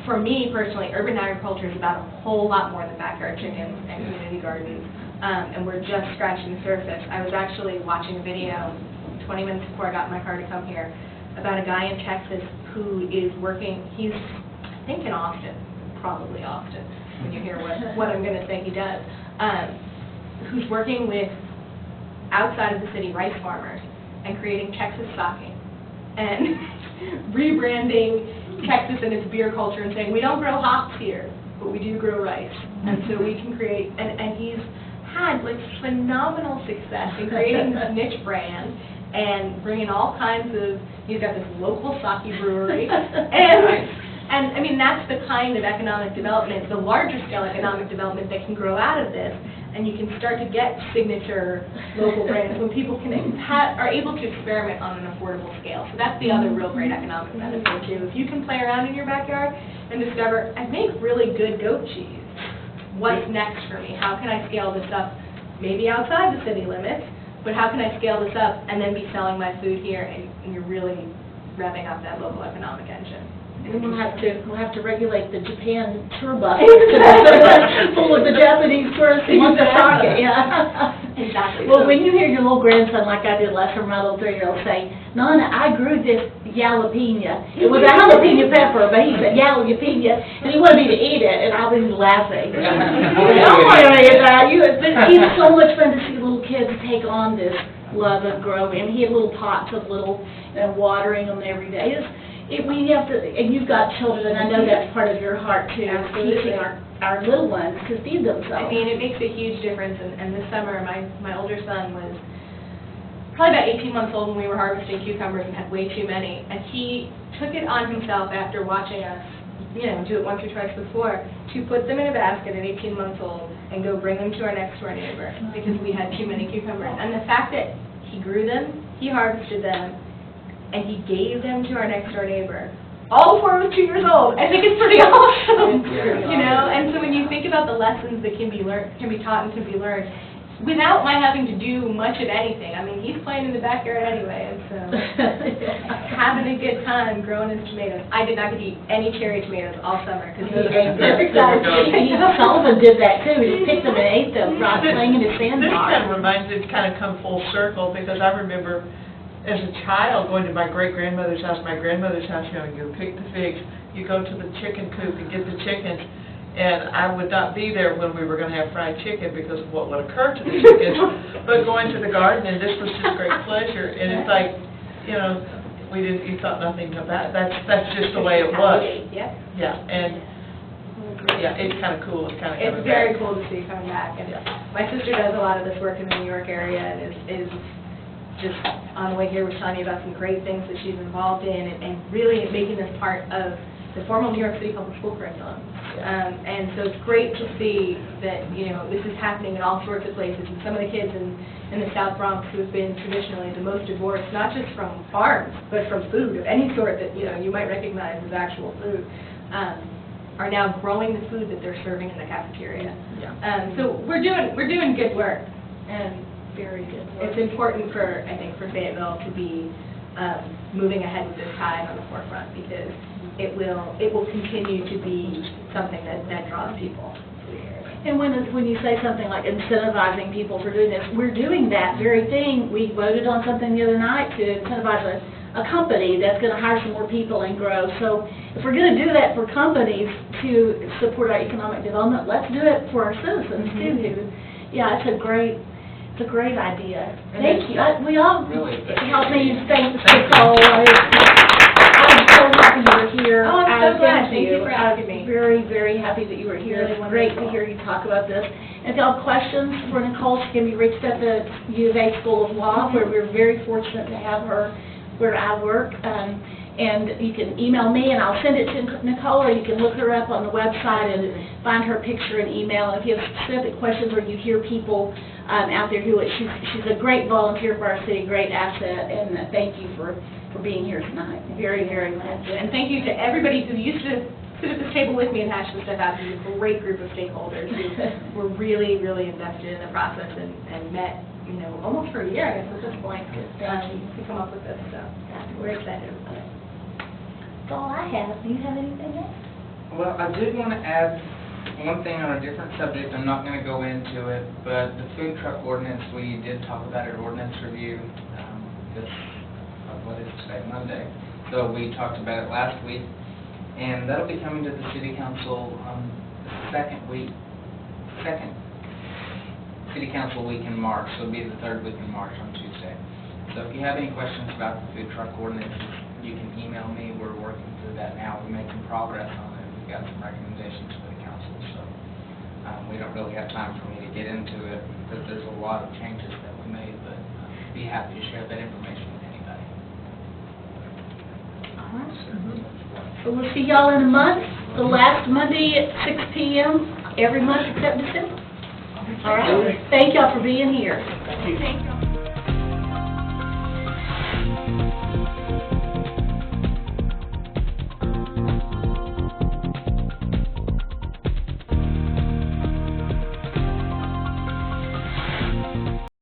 for me personally, urban agriculture is about a whole lot more than backyard chickens and community gardens, and we're just scratching the surface. I was actually watching a video 20 minutes before I got in my car to come here about a guy in Texas who is working, he's, I think in Austin, probably Austin, when you hear what I'm going to say he does, who's working with outside of the city rice farmers and creating Texas stocking and rebranding Texas and its beer culture and saying, we don't grow hops here, but we do grow rice. And so we can create, and he's had phenomenal success in creating this niche brand and bringing all kinds of, he's got this local sake brewery, and And, I mean, that's the kind of economic development, the larger scale economic development that can grow out of this. And you can start to get signature local brands when people can are able to experiment on an affordable scale. So that's the other real great economic benefit too. If you can play around in your backyard and discover, I make really good goat cheese. What's next for me? How can I scale this up? Maybe outside the city limits, but how can I scale this up and then be selling my food here, and you're really revving up that local economic engine. And we'll have to regulate the Japan tour bus full of the Japanese tourists who want to talk it, yeah. Exactly. Well, when you hear your little grandson, like I did last time, my little 3-year-old say, Nana, I grew this jalapeno. It was a jalapeno pepper, but he said jalapeno, and he wanted me to eat it, and I was laughing. I don't want to eat that. But it's so much fun to see little kids take on this love of growing. He had little pots of little, watering them every day. We have to, and you've got children, and I know that's part of your heart too, teaching our little ones to feed themselves. I mean, it makes a huge difference, and this summer, my older son was probably about 18 months old when we were harvesting cucumbers and had way too many, and he took it on himself after watching us, do it once or twice before, to put them in a basket at 18 months old and go bring them to our next door neighbor because we had too many cucumbers. And the fact that he grew them, he harvested them, and he gave them to our next door neighbor, all before he was 2 years old. I think it's pretty awesome, And so when you think about the lessons that can be taught and can be learned, without my having to do much of anything. I mean, he's playing in the backyard anyway, and so having a good time growing his tomatoes. I did not get to eat any cherry tomatoes all summer because Sullivan did that too. He picked them and ate them, playing in his sandbox. This kind of reminds me, it's kind of come full circle because I remember as a child, going to my great-grandmother's house, you pick the figs, you go to the chicken coop and get the chickens, and I would not be there when we were going to have fried chicken because of what would occur to the chickens, but going to the garden, and this was just great pleasure, and it's like, you thought nothing about it. That's just the way it was. Yeah. Yeah, and it's kind of cool. It's very cool to see you coming back, and my sister does a lot of this work in the New York area, and is just on the way here was telling you about some great things that she's involved in and really making this part of the formal New York City public school curriculum. And so it's great to see that, this is happening in all sorts of places. And some of the kids in the South Bronx who have been traditionally the most divorced, not just from farms, but from food of any sort that, you might recognize as actual food, are now growing the food that they're serving in the cafeteria. So we're doing good work. And very good work. It's important for Fayetteville to be moving ahead with this tide on the forefront because it will continue to be something that draws people to the area. And when you say something like incentivizing people for doing this, we're doing that very thing. We voted on something the other night to incentivize a company that's going to hire some more people and grow. So if we're going to do that for companies to support our economic development, let's do it for our citizens too. It's a great idea. Thank you. We all help me thank Nicole. I'm so happy you were here. Oh, I'm so glad. Thank you for asking me. Very, very happy that you were here. It's great to hear you talk about this. And if you have questions for Nicole, she can be reached at the U of A School of Law, where we're very fortunate to have her where I work. And you can email me, and I'll send it to Nicole, or you can look her up on the website and find her picture and email. If you have specific questions or you hear people out there who she's a great volunteer for our city, great asset, and thank you for being here tonight. Very, very much. And thank you to everybody who used to sit at this table with me and hash this stuff out. It's a great group of stakeholders who were really, really invested in the process and met, almost for a year, I guess, at this point, to come up with this. So we're excited about it. That's all I have. Do you have anything else? Well, I did want to add one thing on a different subject. I'm not going to go into it, but the food truck ordinance, we did talk about it at ordinance review Monday. So we talked about it last week, and that'll be coming to the City Council the second City Council week in March. So it'll be the third week in March on Tuesday. So if you have any questions about the food truck ordinance, you can email me. We're working through that now. We made some progress on it. We've got some recommendations for the council. So we don't really have time for me to get into it because there's a lot of changes that we made, but be happy to share that information with anybody. All So we'll see y'all in a month, the last Monday at 6 p.m. every month except December. All right? Thank y'all for being here. Thank you.